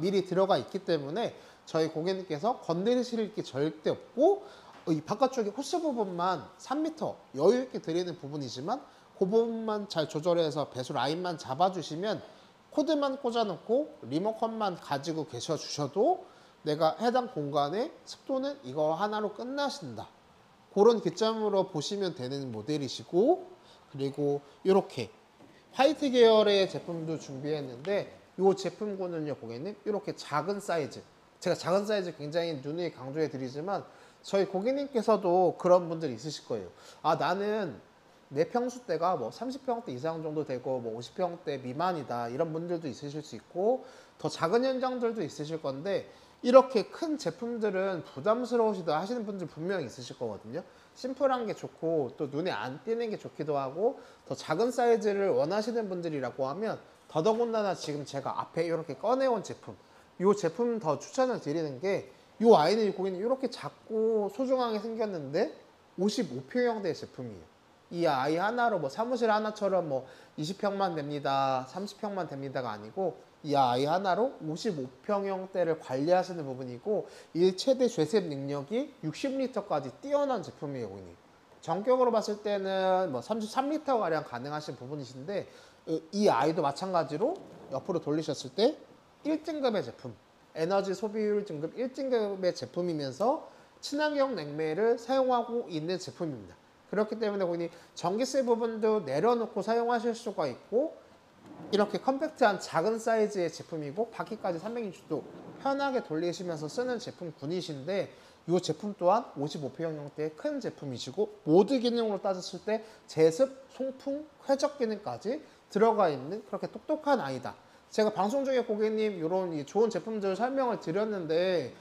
미리 들어가 있기 때문에 저희 고객님께서 건드리실 게 절대 없고, 이 바깥쪽에 호스 부분만 3m 여유 있게 드리는 부분이지만 그 부분만 잘 조절해서 배수 라인만 잡아주시면 코드만 꽂아놓고 리모컨만 가지고 계셔 주셔도 내가 해당 공간의 습도는 이거 하나로 끝나신다. 그런 기점으로 보시면 되는 모델이시고, 그리고 이렇게 화이트 계열의 제품도 준비했는데, 이 제품군은요 고객님 이렇게 작은 사이즈, 제가 작은 사이즈 굉장히 누누이 강조해 드리지만 저희 고객님께서도 그런 분들이 있으실 거예요. 아, 나는 내 평수대가 뭐 30평대 이상 정도 되고 뭐 50평대 미만이다, 이런 분들도 있으실 수 있고, 더 작은 현장들도 있으실 건데, 이렇게 큰 제품들은 부담스러우시다 하시는 분들 분명히 있으실 거거든요. 심플한 게 좋고 또 눈에 안 띄는 게 좋기도 하고, 더 작은 사이즈를 원하시는 분들이라고 하면 더더군다나 지금 제가 앞에 이렇게 꺼내온 제품, 이 제품 더 추천을 드리는 게, 이 아이는 고객님 이렇게 작고 소중하게 생겼는데 55평형대 제품이에요. 이 아이 하나로 뭐 사무실 하나처럼 뭐 20평만 됩니다, 30평만 됩니다가 아니고, 이 아이 하나로 55평형대를 관리하시는 부분이고, 이 최대 죄셉 능력이 60리터까지 뛰어난 제품이에요 고객님. 전격으로 봤을 때는 뭐 33리터 가량 가능하신 부분이신데, 이 아이도 마찬가지로 옆으로 돌리셨을 때 1등급의 제품, 에너지 소비율 등급 1등급의 제품이면서 친환경 냉매를 사용하고 있는 제품입니다. 그렇기 때문에 고객님 전기세 부분도 내려놓고 사용하실 수가 있고, 이렇게 컴팩트한 작은 사이즈의 제품이고 바퀴까지 360도 편하게 돌리시면서 쓰는 제품군이신데, 이 제품 또한 55평형대의 큰 제품이시고, 모드 기능으로 따졌을 때 제습, 송풍, 쾌적 기능까지 들어가 있는 그렇게 똑똑한 아이다. 제가 방송 중에 고객님 이런 좋은 제품들 설명을 드렸는데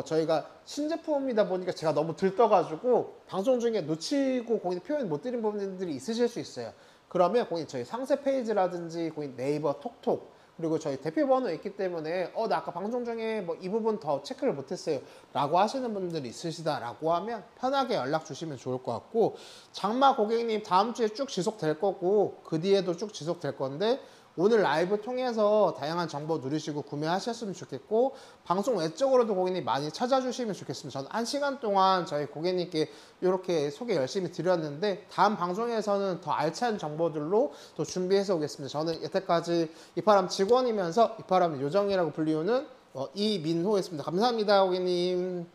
저희가 신제품이다 보니까 제가 너무 들떠가지고 방송 중에 놓치고 고객님 표현 못 드린 부분들이 있으실 수 있어요. 그러면 고객님 저희 상세 페이지라든지 고객님 네이버 톡톡 그리고 저희 대표 번호 있기 때문에 나 아까 방송 중에 뭐 이 부분 더 체크를 못했어요 라고 하시는 분들이 있으시다라고 하면 편하게 연락 주시면 좋을 것 같고, 장마 고객님 다음 주에 쭉 지속될 거고 그 뒤에도 쭉 지속될 건데 오늘 라이브 통해서 다양한 정보 누리시고 구매하셨으면 좋겠고, 방송 외적으로도 고객님 많이 찾아주시면 좋겠습니다. 저는 1시간 동안 저희 고객님께 이렇게 소개 열심히 드렸는데 다음 방송에서는 더 알찬 정보들로 또 준비해서 오겠습니다. 저는 여태까지 이파람 직원이면서 이파람 요정이라고 불리우는 이민호였습니다. 감사합니다, 고객님.